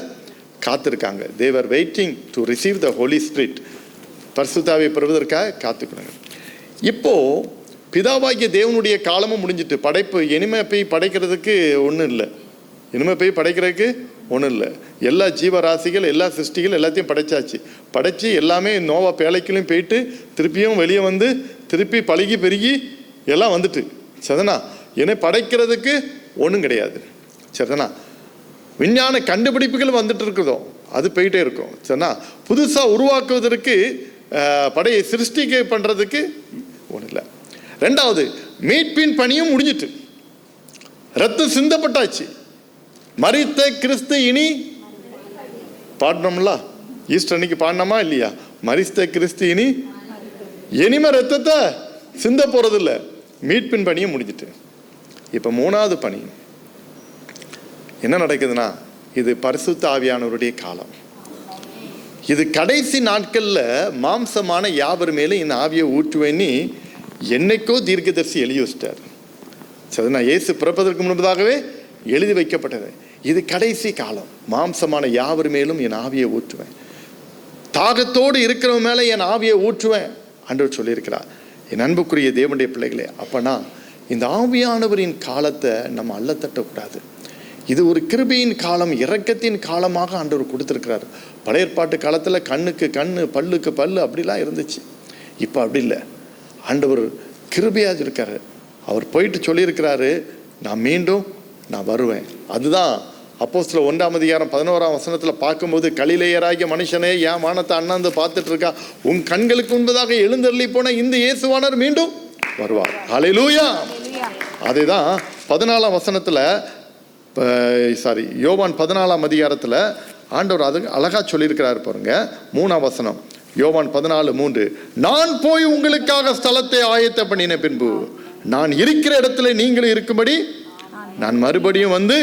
காத்திருக்காங்க. they were waiting to receive the holy spirit, பரிசுத்த ஆவியை பெறுவதற்காக காத்துக்கிறாங்க. இப்போ பிதாவாகிய தேவனுடைய காலமும் முடிஞ்சிட்டு, படைப்பு இனிமே போய் படைக்கிறதுக்கு ஒன்றும் இல்லை, எல்லா ஜீவராசிகள் எல்லா சிருஷ்டிகள் எல்லாத்தையும் படைச்சு எல்லாமே நோவா பேழைக்குள்ளையும் போயிட்டு திருப்பியும் வெளியே வந்து திருப்பி பழகி பெருகி எல்லாம் வந்துட்டு சரிதானா. என்னை படைக்கிறதுக்கு ஒன்றும் கிடையாது சரிதானா. விஞ்ஞான கண்டுபிடிப்புகள் வந்துட்டு இருக்குதோ அது போயிட்டே இருக்கும் சரினா. புதுசாக உருவாக்குவதற்கு படையை சிருஷ்டிக்க பண்ணுறதுக்கு ஒன்றும் இல்லை. ரெண்டாவது, மீட்பின் பணியும் முடிஞ்சிட்டு, ரத்தம் சிந்தப்பட்டாச்சு. மரித்த கிறிஸ்து இனி பாடினோம்ல, ஈஸ்டர் அன்னைக்கு பாடினோமா இல்லையா? மரித்த கிறிஸ்து இனிமே ரத்தத்தை சிந்த போறதில்ல. மீட்பின் பணியும் முடிஞ்சிட்டு. இப்போ 3வது பணி என்ன நடக்குதுன்னா, இது பரிசுத்த ஆவியானவருடைய காலம். இது கடைசி நாட்களில் மாம்சமான யாவர் மேலே இந்த ஆவியை ஊற்றுவேன்னு என்னைக்கோ தீர்க்கதரிசி எழுதி வச்சிட்டார் சரிண்ணா. இயேசு பிறப்பதற்கு முன்பதாகவே எழுதி வைக்கப்பட்டது. இது கடைசி காலம். மாம்சமான யாவர் மேலும் என் ஆவியை ஊற்றுவேன், தாகத்தோடு இருக்கிறவன் மேலே என் ஆவியை ஊற்றுவேன் ஆண்டவர் சொல்லியிருக்கிறார். என் அன்புக்குரிய தேவனுடைய பிள்ளைகளே, அப்பனா இந்த ஆவியானவரின் காலத்தை நம்ம அல்லத்தட்டக்கூடாது. இது ஒரு கிருபையின் காலம், இரக்கத்தின் காலமாக ஆண்டவர் கொடுத்துருக்கிறார். பழைய ஏற்பாட்டு காலத்தில் கண்ணுக்கு கண்ணு பல்லுக்கு பல்லு அப்படிலாம் இருந்துச்சு. இப்போ அப்படி இல்லை. ஆண்டவர் கிருபையாக இருக்காரு. அவர் போயிட்டு சொல்லியிருக்கிறாரு, நான் வருவேன். அதுதான் அப்போஸ்தலர் 1ஆம் அதிகாரம் 11ஆம் வசனத்தில் பார்க்கும்போது, கலிலேயராகிய மனுஷனே என் வானத்தை அண்ணாந்து பார்த்துட்டு இருக்கா, உன் கண்களுக்கு முன்பதாக எழுந்தருளி போன இந்த இயேசுவானவர் மீண்டும் வருவார். ஹல்லேலூயா. அதுதான் 14ஆம் வசனத்தில் யோவான் 14ஆம் அதிகாரத்தில் ஆண்டவர் அது அழகா சொல்லியிருக்கிறார் பாருங்க. 3ஆம் வசனம், யோவான் 14:3, நான் போய் உங்களுக்காக ஸ்தலத்தை ஆயத்த பண்ணின பின்பு நான் இருக்கிற இடத்துல நீங்களும் இருக்கும்படி நான் மறுபடியும் வந்து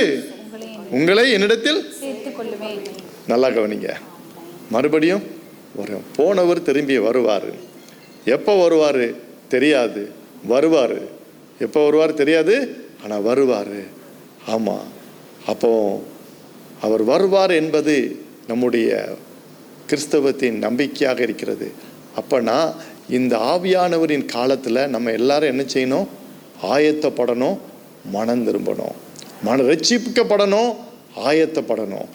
உங்களை என்னிடத்தில் நல்லா கவனிங்க. மறுபடியும் வரும். போனவர் திரும்பி வருவார். எப்போ வருவார் தெரியாது, வருவார். எப்போ வருவார் தெரியாது, ஆனால் வருவார். ஆமாம், அப்போ அவர் வருவார் என்பது நம்முடைய கிறிஸ்தவத்தின் நம்பிக்கையாக இருக்கிறது. அப்போனா இந்த ஆவியானவரின் காலத்தில் நம்ம எல்லாரும் என்ன செய்யணும்? ஆயத்தப்படணும், மனம் திரும்பணும், ரட்சிக்கப்படணும், ஆயத்தப்படணும்.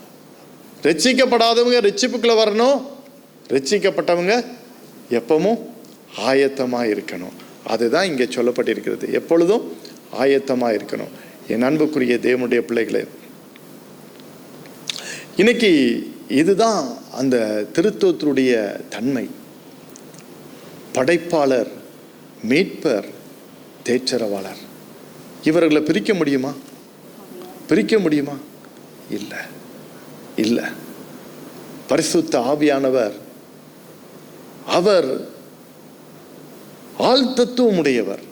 ரட்சிக்கப்படாதவங்க ரட்சிப்புக்குள்ளே வரணும், ரட்சிக்கப்பட்டவங்க எப்பவும் ஆயத்தமாக இருக்கணும். அதுதான் இங்கே சொல்லப்பட்டிருக்கிறது. எப்பொழுதும் ஆயத்தமாக இருக்கணும். என் அன்புக்குரிய தேவனுடைய பிள்ளைகளே, இன்னைக்கு இதுதான் அந்த திருத்துவத்தினுடைய தன்மை. படைப்பாளர், மீட்பர், தேற்றரவாளர், இவர்களை பிரிக்க முடியுமா? பிரிக்க முடியுமா? இல்லை, இல்லை. பரிசுத்த ஆவியானவர் அவர் ஆழ்தத்துவம் உடையவர்.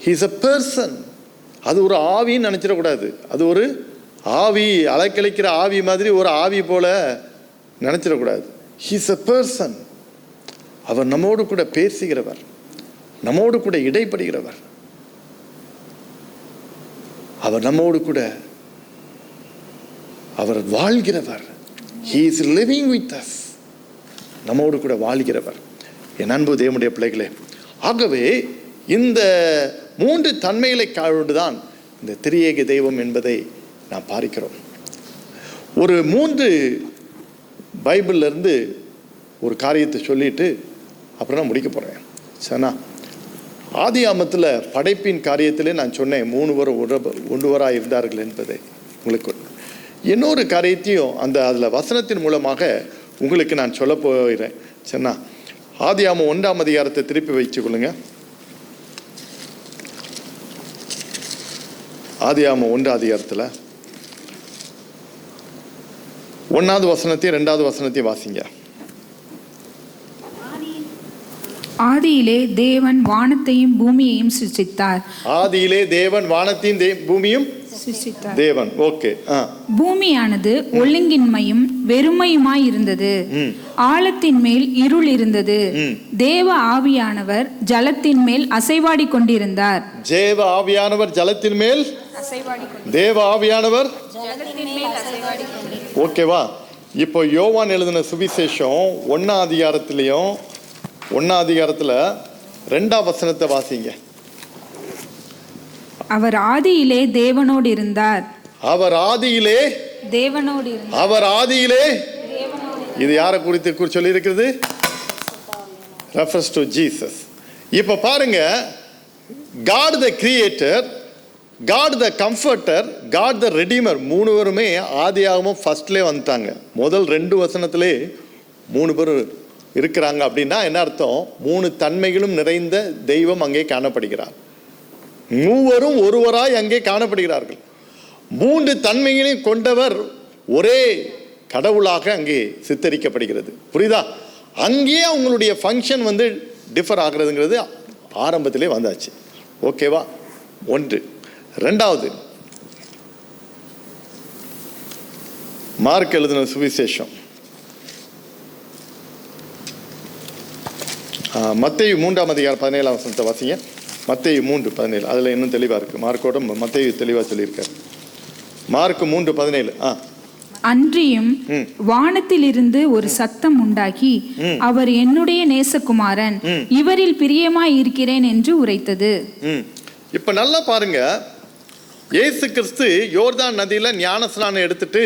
He is a person. அது ஒரு ஆவின்னு நினைச்சிடக்கூடாது. அது ஒரு ஆவி, அலைக்கழிக்கிற ஆவி மாதிரி ஒரு ஆவி போல நினைச்சிடக்கூடாது. He is a person. அவர் நம்மோடு கூட பேசுகிறவர், நம்மோடு கூட இடைப்படுகிறவர், அவர் நம்மோடு கூட அவர் வாழ்கிறவர். He is living with us. நம்மோடு கூட வாழ்கிறவர். என் அன்பு தேவனுடைய பிள்ளைகளே, ஆகவே இந்த 3 தன்மைகளை தான் இந்த திரியேக தெய்வம் என்பதை நாம் பார்க்கிறோம். ஒரு 3 பைபிள்ல இருந்து ஒரு காரியத்தை சொல்லிட்டு அப்புறம் நான் முடிக்க போறேன். சரிண்ணா? ஆதியாமத்தில் படைப்பின் காரியத்திலே நான் சொன்னேன் 3 பேர் ஒன்றுவராக இருந்தார்கள் என்பதை. உங்களுக்கு இன்னொரு காரியத்தையும் அதில் வசனத்தின் மூலமாக உங்களுக்கு நான் சொல்ல போகிறேன். சரிண்ணா? ஆதியாமம் 1ஆம் அதிகாரத்தை திருப்பி வச்சுக்கொள்ளுங்க. ஆதியாமம் 1ஆம் அதிகாரத்தில் 1வது வசனத்தையும் 2வது வசனத்தையும் வாசிங்க. ஆதியிலே தேவன் வானத்தையும் பூமியையும் சிருஷ்டித்தார். ஆதியிலே தேவன் வானத்தையும் பூமியும் சிருஷ்டித்தார். தேவன். ஓகே. பூமியானது ஒழுங்கின்மையும் வெறுமையுமாய் இருந்தது, ஆழத்தின் மேல் இருள் இருந்தது, தேவ ஆவியானவர் ஜலத்தின் மேல் அசைவாடி கொண்டிருந்தார். தேவ ஆவியானவர் ஜலத்தின் மேல் தேவ ஆவியானவர். ஓகேவா? இப்போ யோவான் எழுதின சுவிசேஷம் 1ஆம் அதிகாரத்திலையும் 1ஆம் அதிகாரத்தில் 2ஆம் வசனத்தை வாசிங்க. அவர் ஆதியிலே தேவனோடு இருந்தார். அவர் ஆதியிலே தேவனோடு இருந்தார். அவர் ஆதியிலே. இது யாரை குறித்து சொல்லி இருக்கிறது? Refers to Jesus. இப்போ பாருங்க, God the creator, God the comforter, God the redeemer, 3 பேருமே ஆதியாகமும் ஃபர்ஸ்ட்லேயே வந்துட்டாங்க. முதல் 2 வசனத்திலே 3 பேர் இருக்கிறாங்க. அப்படின்னா என்ன அர்த்தம்? 3 தன்மைகளும் நிறைந்த தெய்வம் அங்கே காணப்படுகிறார். 3 ஒருவராய் அங்கே காணப்படுகிறார்கள். 3 தன்மைகளையும் கொண்டவர் ஒரே கடவுளாக அங்கே சித்தரிக்கப்படுகிறது. புரியுதா? அங்கேயே அவங்களுடைய ஃபங்க்ஷன் டிஃபர் ஆகிறதுங்கிறது ஆரம்பத்திலே வந்தாச்சு. ஓகேவா? 1. 2வது, மார்க் எழுதின சுவிசேஷம், மத்தேயு 3ஆம் அதிகாரம் 17ஆம் வசனத்தை வாசிங்க. மத்தேயு 3:17. அதில் இன்னும் தெளிவாக இருக்குது. மார்க்கோட மத்தேயு தெளிவாக சொல்லியிருக்காரு. மார்க் 3:17. அன்றியும் வானத்திலிருந்து ஒரு சத்தம் உண்டாகி, அவர் என்னுடைய நேசகுமாரன், இவரில் பிரியமாய் இருக்கிறேன் என்று உரைத்தது. இப்ப நல்லா பாருங்க, இயேசு கிறிஸ்து யோர்தான் நதியில ஞானஸ்நானம் எடுத்துட்டு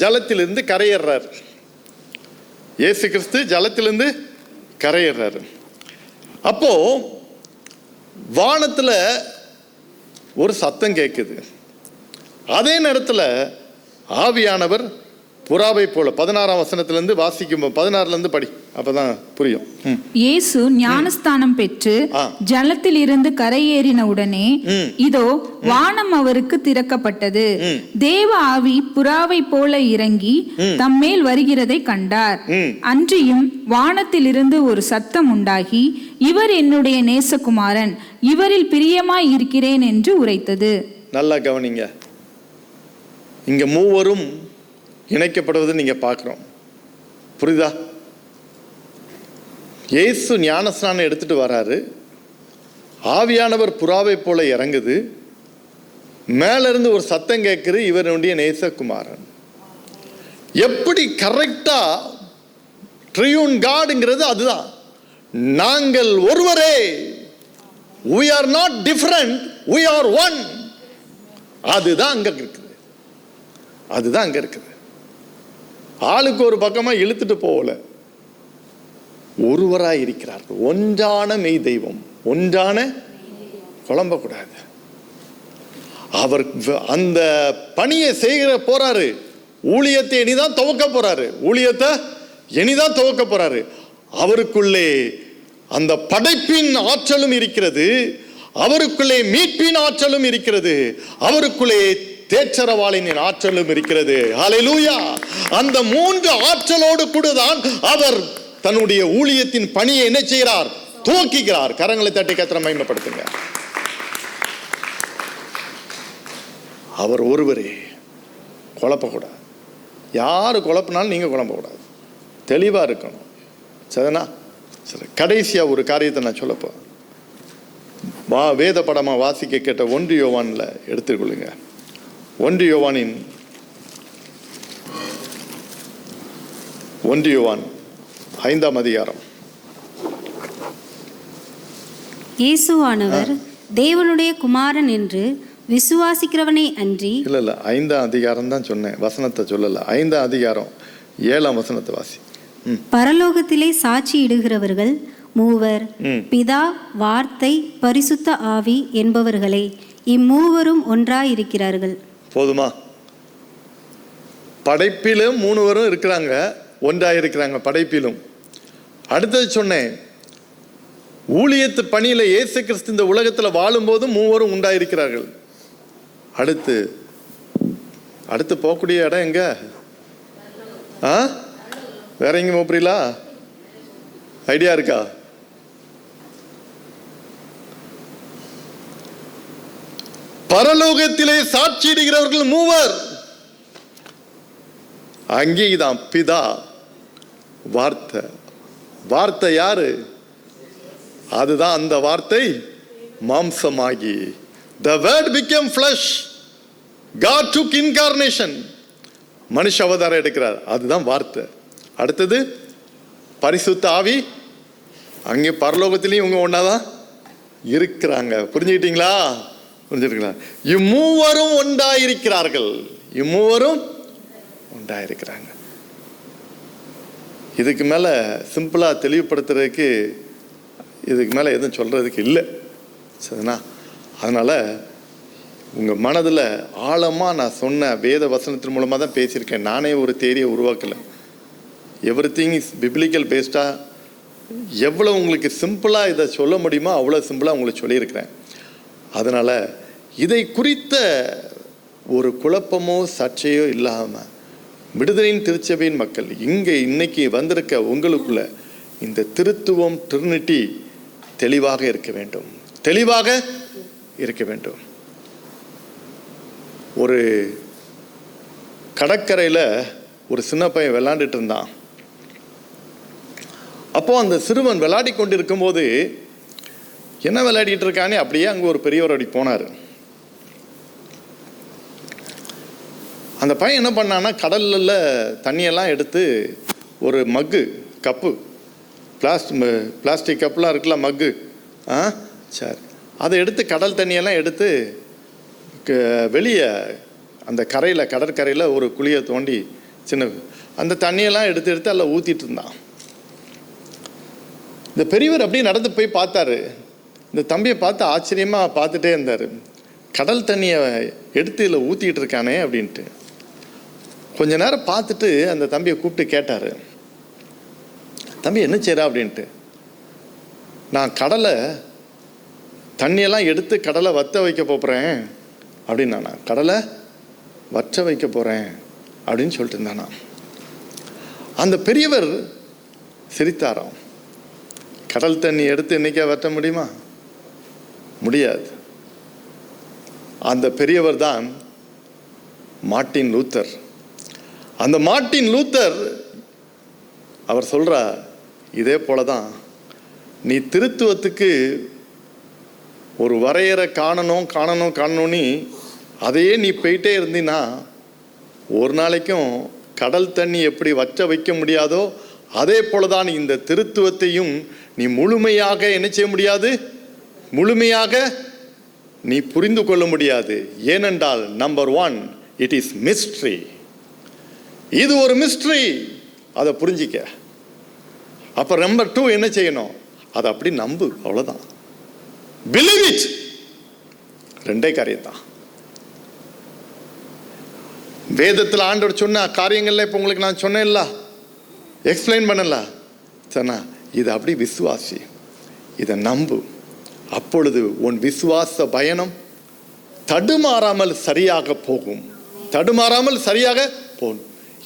ஜலத்திலிருந்து கரையேறார். இயேசு கிறிஸ்து ஜலத்திலிருந்து கரையேறாரு. அப்போ வானத்துல ஒரு சத்தம் கேட்குது. அதே நேரத்தில் ஆவியானவர் புறாவை போல 16ஆம் வசனத்திலிருந்து வாசிக்கும், 16லேருந்து படி, அப்பதான் புரியும். இயேசு ஞானஸ்தானம் பெற்று ஜலத்தில் இருந்து கரையேறின உடனே இதோ வானம் அவருக்கு திறக்கப்பட்டது. தேவ ஆவி புறாவை போல இறங்கி தம்மேல் வருகிறதை கண்டார். அன்றியும் வானத்திலிருந்து ஒரு சத்தம் உண்டாகி, இவர் என்னுடைய நேசகுமாரன், இவரில் பிரியமாய் இருக்கிறேன் என்று உரைத்தது. நல்லா கவனிங்க, இங்க மூவரும் இணைக்கப்படுவது நீங்க பார்க்கிறோம். புரியுதா? இயேசு ஞானஸ்நானம் எடுத்துட்டு வராரு, ஆவியானவர் புறாவை போல இறங்குது, மேல இருந்து ஒரு சத்தம் கேட்குது, இவருடைய நேசகுமாரன். எப்படி கரெக்டா ட்ரியூன் காட்ங்கிறது அதுதான். நாங்கள் ஒருவரே, we are not different, we are one. அதுதான் அங்க இருக்குது, அதுதான் அங்க இருக்குது. ஆளுக்கு ஒரு பக்கமா இழுத்துட்டு போகல, ஒருவராய் இருக்கிறார்கள். ஒன்றான மெய் தெய்வம், ஒன்றான குழம்பக்கூடாது. அவர் அந்த பணியை செய்கிற போறாரு, ஊழியத்தை இனிதான் துவக்க போறாரு, ஊழியத்தை இனிதான் துவக்க போறாரு. அவருக்குள்ளே அந்த படைப்பின் ஆற்றலும் இருக்கிறது, அவருக்குள்ளே மீட்பின் ஆற்றலும் இருக்கிறது, அவருக்குள்ளே தேற்றரவாளின் ஆற்றலும் இருக்கிறது. ஹல்லேலூயா! அந்த 3 ஆற்றலோடு கூட தான் அவர் தன்னுடைய ஊழியத்தின் பணியை என்ன செய்கிறார்? துவக்குகிறார். கரங்களை தட்டி கர்த்தரை மகிமைப்படுத்துங்க. அவர் ஒருவரே, குழப்பக்கூடாது. யாரு குழப்பினாலும் நீங்க குழப்பக்கூடாது, தெளிவா இருக்கணும். சரினா? சரி, கடைசியா ஒரு காரியத்தை நான் சொல்லப்போ வேத படமா வாசிக்க கேட்ட 1 யோவான்ல எடுத்துக்கொள்ளுங்க. 1 யோவான் 5ஆம் அதிகாரம். இயேசுவானவர் தேவனுடைய குமாரன் என்று விசுவாசிக்கிறவனை அன்றி. இல்ல 5ஆம் அதிகாரம் தான் சொன்னேன், வசனத்தை சொல்லல. 5ஆம் அதிகாரம் 7ஆம் வசனத்தை வாசி. பரலோகத்திலே சாட்சி இடுகிறவர்கள் மூவர், பிதா, வார்த்தை, பரிசுத்த ஆவி என்பவர்களே, இம்மூவரும் ஒன்றாயிருக்கிறார்கள். போதுமா? படைப்பிலும் 3 இருக்கிறாங்க, ஒன்றாயிருக்கிறாங்க படைப்பிலும். அடுத்தது சொன்னேன், ஊழியத்து பணியில இயேசு கிறிஸ்து இந்த உலகத்தில் வாழும்போதும் 3 உண்டாயிருக்கிறார்கள். அடுத்து போகக்கூடிய இடம் எங்க? வேற எங்க போறீங்களா? ஐடியா இருக்கா? பரலோகத்திலே சாட்சியிடுகிறவர்கள் 3. அங்கேதான் பிதா, வார்த்தை. வார்த்தை யாரு? அதுதான் அந்த வார்த்தை மாம்சமாகி, the word became flesh, God took incarnation, மனுஷ அவதாரம் எடுக்கிறார். அதுதான் வார்த்தை. அடுத்தது பரிசுத்த ஆவி. அங்கே பரலோகத்திலையும் இவங்க ஒன்னாதான் இருக்கிறாங்க. புரிஞ்சுக்கிட்டீங்களா? புரிஞ்சுக்கிட்டீங்களா? இம்மூவரும் ஒன்றாயிருக்கிறார்கள், இம்மூவரும் உண்டாயிருக்கிறாங்க. இதுக்கு மேல சிம்பிளா தெளிவுபடுத்துறதுக்கு இதுக்கு மேல எதுவும் சொல்றதுக்கு இல்லை. சரிண்ணா? அதனால உங்க மனதுல ஆழமா நான் சொன்ன வேத வசனத்தின் மூலமா தான் பேசியிருக்கேன். நானே ஒரு தேரியை உருவாக்கல. எவ்ரிதிங் இஸ் பிப்ளிக்கல் பேஸ்டா. எவ்வளவு உங்களுக்கு சிம்பிளா இதை சொல்ல முடியுமோ அவ்வளவு சிம்பிளா உங்களுக்கு சொல்லியிருக்கிறேன். அதனால இதை குறித்த ஒரு குழப்பமோ சர்ச்சையோ இல்லாம விடுதலையின் திருச்சபையின் மக்கள் இங்கே இன்னைக்கு வந்திருக்க உங்களுக்குள்ள இந்த திருத்துவம், ட்ரினிட்டி தெளிவாக இருக்க வேண்டும், தெளிவாக இருக்க வேண்டும். ஒரு கடற்கரையில் ஒரு சின்ன பையன் விளையாண்டுட்டு இருந்தான். அப்போ அந்த சிறுவன் விளையாடி கொண்டு இருக்கும்போது என்ன விளையாடிட்டு இருக்கானே அப்படியே அங்கே ஒரு பெரியவர் அப்படி போனார். அந்த பையன் என்ன பண்ணான்னா கடல்ல தண்ணியெல்லாம் எடுத்து ஒரு மக்கு, கப்பு, பிளாஸ்டிக் கப்புலாம் இருக்குல்ல, மக்கு, சரி, அதை எடுத்து கடல் தண்ணியெல்லாம் எடுத்து வெளியே அந்த கரையில், கடற்கரையில் ஒரு குழியை தோண்டி சின்ன அந்த தண்ணியெல்லாம் எடுத்து அதில் ஊற்றிட்டு இருந்தான். இந்த பெரியவர் அப்படியே நடந்து போய் பார்த்தாரு. இந்த தம்பியை பார்த்து ஆச்சரியமாக பார்த்துட்டே இருந்தார். கடல் தண்ணியை எடுத்து இதில் ஊற்றிட்டு இருக்கானே அப்படின்ட்டு. கொஞ்ச நேரம் பார்த்துட்டு அந்த தம்பியை கூப்பிட்டு கேட்டார், தம்பி என்ன செய்கிறா அப்படின்ட்டு. நான் கடலை தண்ணியெல்லாம் எடுத்து கடலை வற்ற வைக்க போகிறேன் அப்படின்னு. நான் கடலை வற்ற வைக்க போகிறேன் அப்படின்னு சொல்லிட்டு இருந்தானா. அந்த பெரியவர் சிரித்தாராம். கடல் தண்ணி எடுத்து இன்னைக்கே வற்ற முடியுமா? முடியாது. அந்த பெரியவர் தான் மார்ட்டின் லூத்தர். அந்த மார்ட்டின் லூத்தர் அவர் சொல்றா, இதே போலதான் நீ திருத்துவத்துக்கு ஒரு வரையறை காணணும்னு அதையே நீ போயிட்டே இருந்தீன்னா ஒரு நாளைக்கும் கடல் தண்ணி எப்படி வற்ற வைக்க முடியாதோ அதே போலதான் இந்த திருத்துவத்தையும் நீ முழுமையாக என்ன செய்ய முடியாது, முழுமையாக நீ புரிந்து கொள்ள முடியாது. ஏனென்றால் நம்பர் 1, இட் இஸ் மிஸ்ட்ரி. இது ஒரு மிஸ்ட்ரி, அதை புரிஞ்சிக்க. அப்ப நம்பர் 2 என்ன செய்யணும், அதை அப்படி நம்பு, அவ்வளவுதான். Believe it. 2 காரியம்தான். வேதத்தில் ஆண்டவர் சொன்ன காரியங்கள்ல இப்ப உங்களுக்கு நான் சொன்னேன்ல, எக்ஸ்பிளைன் பண்ணல சொன்னா, இதை அப்படி விசுவாசி, இதை நம்பு. அப்பொழுது உன் விசுவாச பயணம் தடுமாறாமல் சரியாக போகும். தடுமாறாமல் சரியாக போகும்.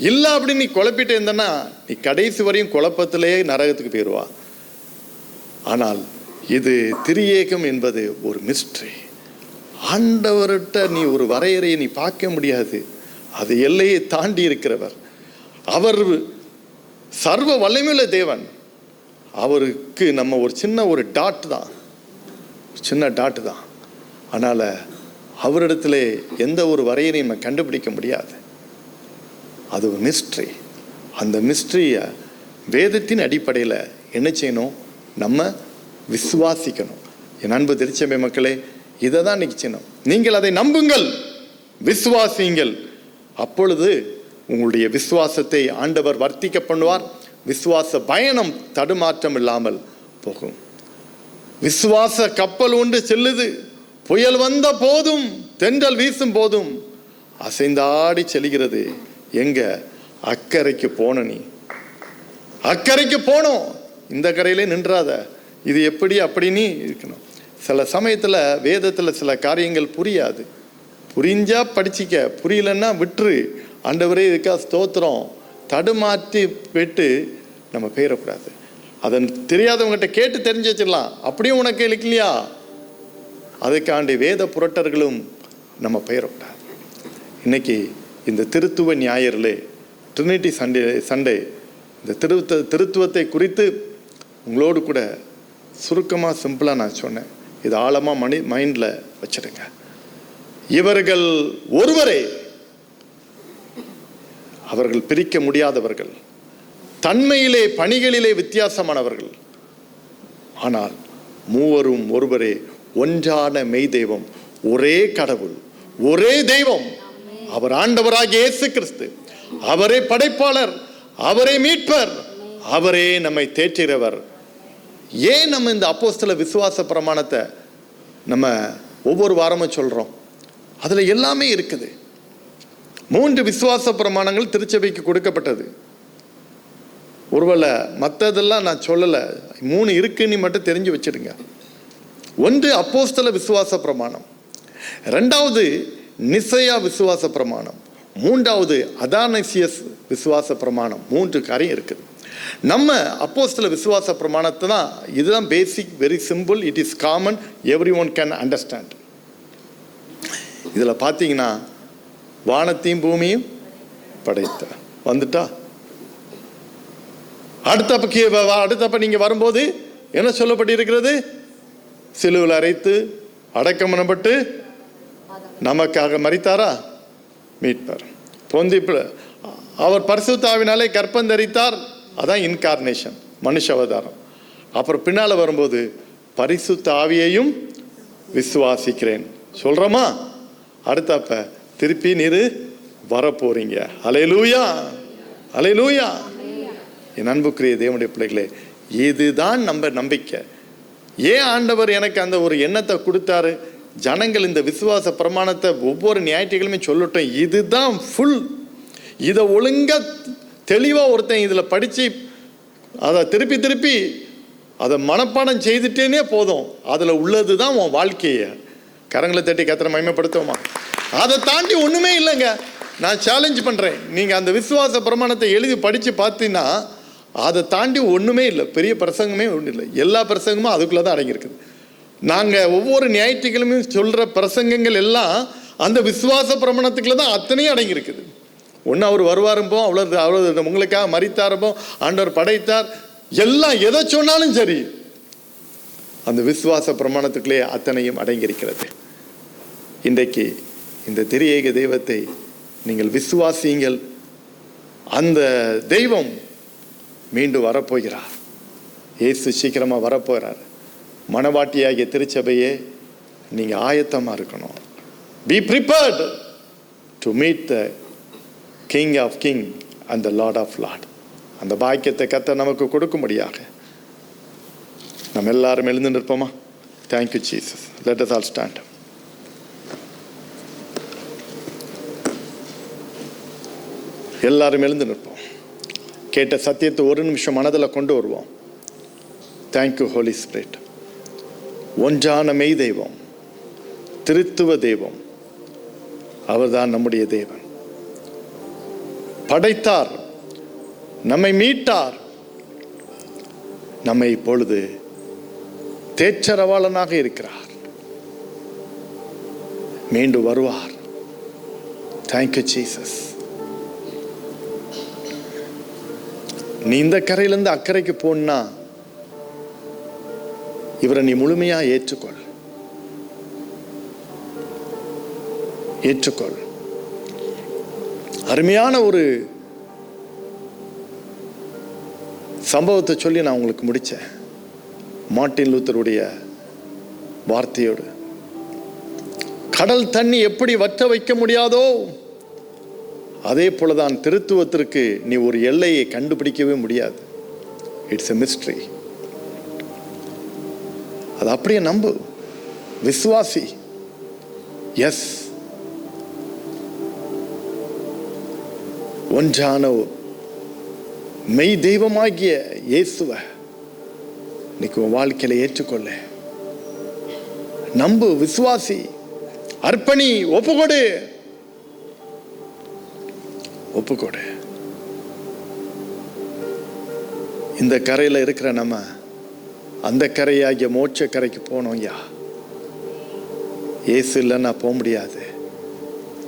இல்லை அப்படி நீ குழப்பிட்டு இருந்தனா நீ கடைசி வரையும் குழப்பத்திலேயே நரகத்துக்கு போயிடுவா. ஆனால் இது திரியேகம் என்பது ஒரு மிஸ்ட்ரி. ஆண்டவர்கிட்ட நீ ஒரு வரையறையை நீ பார்க்க முடியாது. அது எல்லையை தாண்டி இருக்கிறவர். அவர் சர்வ வல்லமையுள்ள தேவன். அவருக்கு நம்ம ஒரு சின்ன ஒரு டாட் தான், சின்ன டாட்டு தான். அதனால் அவரிடத்துல எந்த ஒரு வரையறையும் நம்ம கண்டுபிடிக்க முடியாது. அது ஒரு மிஸ்ட்ரி. அந்த மிஸ்ட்ரியை வேதத்தின் அடிப்படையில் என்ன செய்யணும், நம்ம விசுவாசிக்கணும். என் அன்பு திருச்சபை மக்களே, இதை தான் இன்னைக்கு செய்யணும். நீங்கள் அதை நம்புங்கள், விசுவாசியுங்கள். அப்பொழுது உங்களுடைய விசுவாசத்தை ஆண்டவர் வர்த்திக்க பண்ணுவார். விசுவாச பயணம் தடுமாற்றம் இல்லாமல் போகும். விசுவாச கப்பல் ஒன்று செல்லுது. புயல் வந்த போதும் தென்றல் வீசும் போதும் அசைந்தாடி செல்கிறது. எங்க? அக்கறைக்கு போன நீ, அக்கறைக்கு போனோம். இந்த கரையிலே நின்றாத. இது எப்படி அப்படின்னு இருக்கணும். சில சமயத்தில் வேதத்தில் சில காரியங்கள் புரியாது. புரிஞ்சா படிச்சிக்க, புரியலன்னா விட்டுரு. ஆண்டவரே இருக்கா ஸ்தோத்திரம். தடுமாற்றி விட்டு நம்ம போயிடக்கூடாது. அதன் தெரியாதவங்ககிட்ட கேட்டு தெரிஞ்சு வச்சிடலாம். அப்படியும் உனக்கு இல்லையா, அதுக்காண்டி வேத புரட்டர்களும் நம்ம பெயரக்கூடாது. இன்னைக்கு இந்த திருத்துவ ஞாயிறிலே, ட்ரினிட்டி சண்டே இந்த திருத்துவத்தை குறித்து உங்களோடு கூட சுருக்கமாக சிம்பிளாக நான் சொன்னேன். இது ஆழமாக மைண்டில் வச்சிடுங்க. இவர்கள் ஒருவரே, அவர்கள் பிரிக்க முடியாதவர்கள், தன்மையிலே பணிகளிலே வித்தியாசமானவர்கள், ஆனால் மூவரும் ஒருவரே, ஒன்றான மெய் தெய்வம், ஒரே கடவுள், ஒரே தெய்வம். அவர் ஆண்டவராகிய இயேசு கிறிஸ்து. அவரே படைப்பாளர், அவரே மீட்பர், அவரே நம்மை தேற்றுகிறவர். ஏன் நம்ம இந்த அப்போஸ்தல விசுவாச பிரமாணத்தை நம்ம ஒவ்வொரு வாரமும் சொல்றோம்? அதுல எல்லாமே இருக்குது. 3 விசுவாச பிரமாணங்கள் திருச்சபைக்கு கொடுக்கப்பட்டது. ஒருவேளை மற்றதெல்லாம் நான் சொல்லலை, 3 இருக்குன்னு மட்டும் தெரிஞ்சு வச்சிடுங்க. 1 அப்போஸ்தல விசுவாச பிரமாணம், 2வது நிசையா விசுவாச பிரமாணம், 3வது அதானசியஸ் விசுவாச பிரமாணம். 3 காரியம் இருக்குது. நம்ம அப்போஸ்தல விசுவாச பிரமாணத்தை தான், இதுதான் basic, very simple, it is common, everyone can understand. இதில் பார்த்தீங்கன்னா வானத்தையும் பூமியும் படைத்த வந்துட்டா. அடுத்தப்ப நீங்க வரும்போது என்ன சொல்லப்பட்டிருக்கிறது? சிலுவையில் அறைத்து அடக்கம் பண்ணப்பட்டு நமக்காக மரித்தாரா மீட்பார். அவர் பரிசுத்த ஆவினாலே கர்ப்பம் தரித்தார், அதான் இன்கார்னேஷன், மனுஷ அவதாரம். அப்புறம் பின்னால வரும்போது பரிசுத்த ஆவியையும் விசுவாசிக்கிறேன் சொல்றோமா? அடுத்தப்ப திருப்பி நீரு வரப்போறீங்க. அல்லேலூயா, அல்லேலூயா. என் அன்புக்குரிய தேவனுடைய பிள்ளைகளே, இதுதான் நம்ம நம்பிக்கை. ஏன் ஆண்டவர் எனக்கு அந்த ஒரு எண்ணத்தை கொடுத்தாரு? ஜனங்கள் இந்த விசுவாச பிரமாணத்தை ஒவ்வொரு ஞாயிற்றுக்கிழமையும் சொல்லட்டும். இதுதான் ஃபுல். இதை ஒழுங்கா தெளிவா ஒருத்தன் இதுல படிச்சு அதை திருப்பி அதை மனப்பாடம் செய்துட்டேனே போதும். அதுல உள்ளதுதான் உன் வாழ்க்கைய. கரங்களை தட்டி கர்த்தரை மகிமைப்படுத்துவோமா? அதை தாண்டி ஒண்ணுமே இல்லைங்க. நான் சேலஞ்ச் பண்றேன், நீங்க அந்த விசுவாச பிரமாணத்தை எழுதி படிச்சு பார்த்தீங்கன்னா அதை தாண்டி ஒண்ணுமே இல்லை. பெரிய பிரசங்கமே ஒன்றும் இல்லை. எல்லா பிரசங்கமும் அதுக்குள்ளதான் அடங்கியிருக்குது. நாங்க ஒவ்வொரு ஞாயிற்றுக்கிழமையும் சொல்ற பிரசங்கங்கள் எல்லாம் அந்த விசுவாச பிரமாணத்துக்குள்ள தான் அத்தனையும் அடங்கியிருக்குது. ஒன்று அவர் வருவாருப்போம், அவ்வளவு உங்களுக்காக மரித்தாருப்போம், ஆண்டவர் படைத்தார், எல்லாம் எதை சொன்னாலும் சரி அந்த விசுவாச பிரமாணத்துக்குள்ளே அத்தனையும் அடங்கியிருக்கிறது. இன்றைக்கு இந்த திரியேக தெய்வத்தை நீங்கள் விசுவாசியுங்கள். அந்த தெய்வம் மீண்டும் வரப்போகிறார். இயேசு சீக்கிரமாக வரப்போகிறார். மணவாட்டியாகிய திருச்சபையே நீங்கள் ஆயத்தமாக இருக்கணும். Be prepared to meet the King of King and the Lord of Lord. அந்த பாக்கியத்தை கர்த்தர் நமக்கு கொடுக்கும்படியாக நம்ம எல்லாரும் எழுந்து நிற்போமா? Thank you Jesus. Let us all stand. எல்லாரும் எழுந்து நிற்போம். கேட்ட சத்தியத்தை ஒரு நிமிஷம் மனதில் கொண்டு வருவோம். Thank you Holy Spirit. ஒன்றான மெய் தெய்வம், திருத்துவ தெய்வம், அவர்தான் நம்முடைய தேவன். படைத்தார், நம்மை மீட்டார், நம்மை இப்பொழுது தேற்றரவாளனாக இருக்கிறார். மீண்டும் வருவார். Thank you Jesus. நீ இந்த கரையிலிருந்து அக்கறைக்கு போனா இவரை நீ முழுமையா ஏற்றுக்கொள். அருமையான ஒரு சம்பவத்தை சொல்லி நான் உங்களுக்கு முடிச்சேன். மார்ட்டின் லூத்தருடைய வார்த்தையோடு, கடல் தண்ணி எப்படி வற்ற வைக்க முடியாதோ அதே போலதான் திருத்துவத்திற்கு நீ ஒரு எல்லையை கண்டுபிடிக்கவே முடியாது. It's a mystery. அது அப்படியே நம்பு, விசுவாசி. எஸ், ஒன்றான மெய் தெய்வமாகிய இயேசுவை இன்னைக்கு உன் வாழ்க்கையில ஏற்றுக்கொள்ள. நம்பு, விசுவாசி, அர்ப்பணி, ஒப்புக்கொடு. இந்த கரையில இருக்கிற நம்ம அந்த கரையாகிய மோட்ச கரைக்கு போனோம். ஐயா, இயேசு இல்லைன்னா போக முடியாது.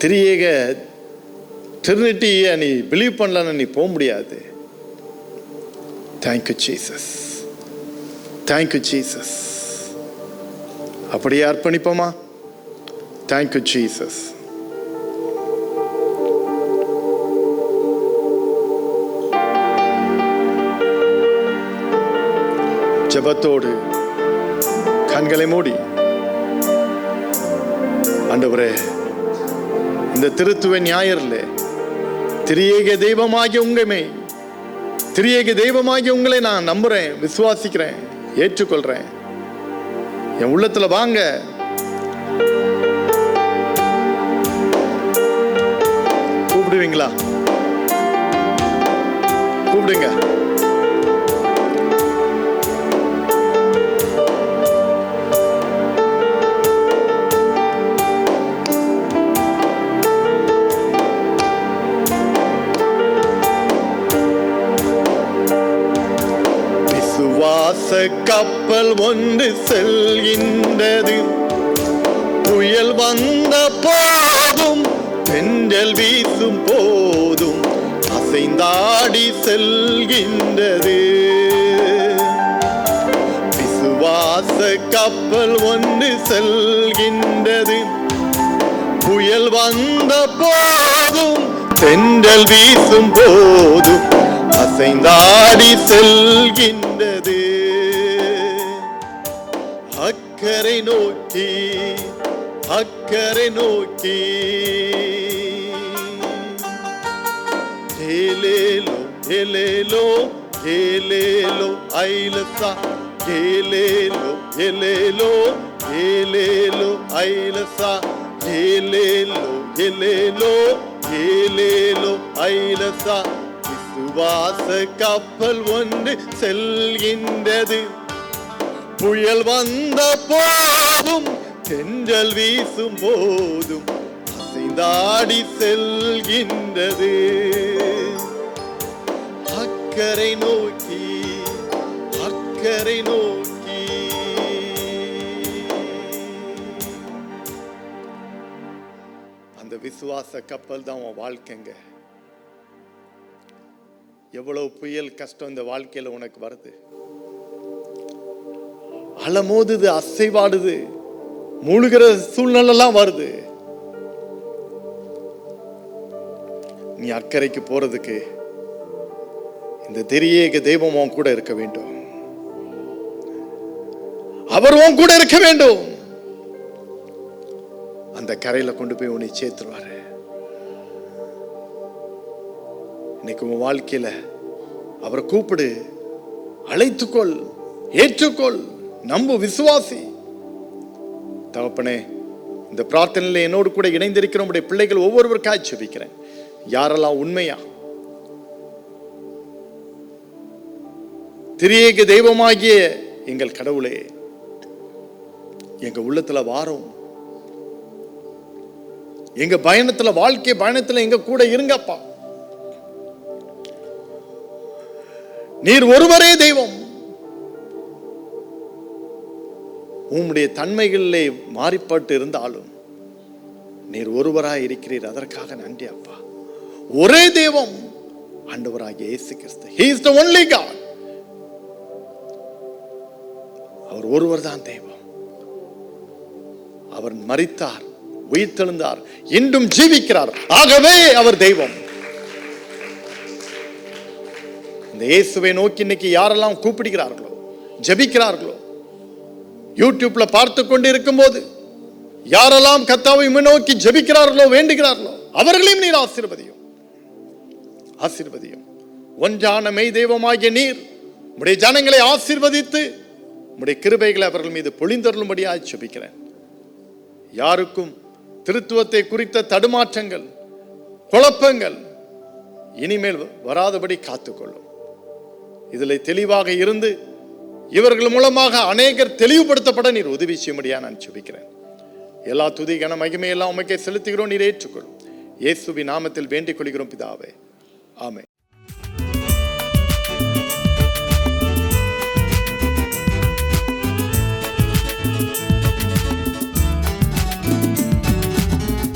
திரியேக ட்ரினிட்டியை நீ பிலீவ் பண்ணலன்னா நீ போக முடியாது. Thank you Jesus. Thank you Jesus. அப்படியே அர்ப்பணிப்போமா? Thank you Jesus. ஜெபத்தோடு கண்களை மூடி, ஆண்டவரே, இந்த திருத்துவ ஞாயிறுல திரியேக தெய்வமாகிய உங்களை நான் நம்புறேன், விசுவாசிக்கிறேன், ஏற்றுக்கொள்றேன். என் உள்ளத்துல வாங்க. கூப்பிடுவீங்களா? கூப்பிடுங்க. கப்பல் ஒன்று செல்கின்றது, புயல் வந்த போதும் தென்றல் வீசும் போதும் அசைந்தாடி செல்கின்றது. விசுவாச கப்பல் ஒன்று செல்கின்றது, புயல் வந்த போதும் தென்றல் வீசும் போதும் அசைந்தாடி செல்கின்றது. அக்கறை நோக்கி ஏலேலோ ஏலேலோ ஏலேலோ ஐலசா, ஏலேலோ ஏலேலோ ஏலேலோ ஐலசா, ஏலேலோ ஏலேலோ ஏலேலோ ஐலசா விசுவாச கப்பல் ஒன்று செல்கின்றது. புயல் வந்த போதும் தென்றல் வீசும் போதும் அசைந்தாடி செல்கின்றது. அக்கரை நோக்கி அக்கரை நோக்கி. அந்த விசுவாச கப்பல் தான் உன் வாழ்க்கைங்க. எவ்வளவு புயல் கஷ்டம் இந்த வாழ்க்கையில உனக்கு வருது, அலமோதுது, அசைவாடுது, மூழ்கிற சூழ்நிலைலாம் வருது. நீ அக்கறைக்கு போறதுக்கு இந்த திரியேக தெய்வம் உன் கூட இருக்க வேண்டும். அவர் உன் கூட இருக்க வேண்டும். அந்த கரையில கொண்டு போய் உன்னை சேர்த்துருவாரு. இன்னைக்கு உன் வாழ்க்கையில அவரை கூப்பிடு, அழைத்துக்கொள், ஏற்றுக்கொள், நம்பு, விசுவாசி. தகப்பனே, இந்த பிரார்த்தனையில் என்னோடு கூட இணைந்திருக்கிற உடைய பிள்ளைகள் ஒவ்வொருவருக்காக ஜெபிக்கிறேன். யாரெல்லாம் உண்மையா திரியேக தெய்வமாகிய எங்கள் கடவுளே, எங்க உள்ளத்துல வாரும், எங்க பயணத்துல, வாழ்க்கை பயணத்துல எங்க கூட இருங்கப்பா. நீர் ஒருவரே தெய்வம். உம்முடைய தன்மைகளிலே மாறிப்பட்டு இருந்தாலும் நீர் ஒருவராய் இருக்கிறீர். அதற்காக நன்றி அப்பா. ஒரே தெய்வம், ஆண்டவராகிய இயேசு கிறிஸ்து. He is the only God. அவர் ஒருவர் தான் தெய்வம். அவர் மரித்தார், உயிர்த்தெழுந்தார், இன்றும் ஜீவிக்கிறார். ஆகவே அவர் தெய்வம். இந்த இயேசுவை நோக்கி இன்னைக்கு யாரெல்லாம் கூப்பிடுகிறார்களோ, ஜெபிக்கிறார்களோ, யூடியூப்ல பார்த்து கொண்டு இருக்கும் போது யாரெல்லாம் கர்த்தாவை நோக்கி ஜெபிக்கிறார்களோ, வேண்டுகிறார்களோ, அவர்களையும் நீர் ஆசீர்வதியும், ஆசீர்வதியும். ஒன்றான மெய் தெய்வமாகிய நீர் உம்முடைய ஜனங்களை ஆசீர்வதித்து உம்முடைய கிருபைகளை அவர்கள் மீது பொழிந்தருளும்படியாக ஜெபிக்கிறேன். யாருக்கும் திருத்துவத்தை குறித்த தடுமாற்றங்கள், குழப்பங்கள் இனிமேல் வராதபடி காத்துக்கொள்ளும். இதில் தெளிவாக இருந்து இவர்கள் மூலமாக அநேகர் தெளிவுபடுத்தப்பட நீர் உதவி செய்யும்படியா நான் ஜெபிக்கிறேன். எல்லா துதி கன மகிமையெல்லாம் உமக்கே செலுத்துகிறோம். நீர் ஏற்றுக்கொள்ளும். இயேசுவின் நாமத்தில் வேண்டிக் கொள்கிறோம் பிதாவே, ஆமென்.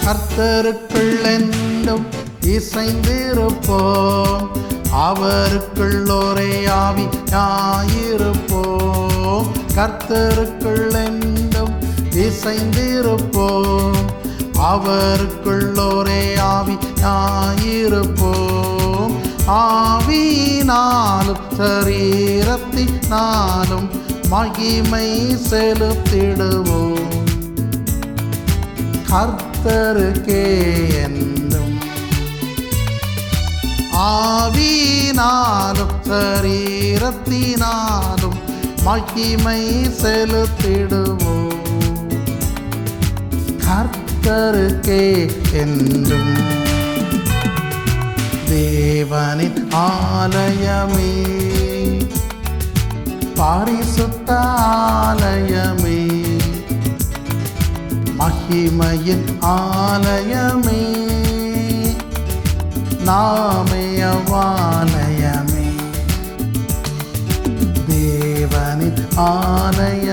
கர்த்தருக்குள் என்றும் இசைந்திருப்போம், அவருக்குள் ஒரே ஆவியாயிருப்போம். கர்த்தருக்குள் என்றும் இசைந்திருப்போம், அவருக்குள் ஒரே ஆவியாயிருப்போம். ஆவியினாலும் சரீரத்தினாலும் மகிமை செலுத்திடுவோம். கர்த்தருக்கே என்றும் ஆவியினாலும் சரீரத்தினாலும் மகிமை செலுத்திடுவோம். கர்த்தருக்கே என்றும். தேவனின் ஆலயமே, பரிசுத்த ஆலயமே, மகிமையின் ஆலயமே, நாமயவாலயமே. தேவனின் ஆலயம்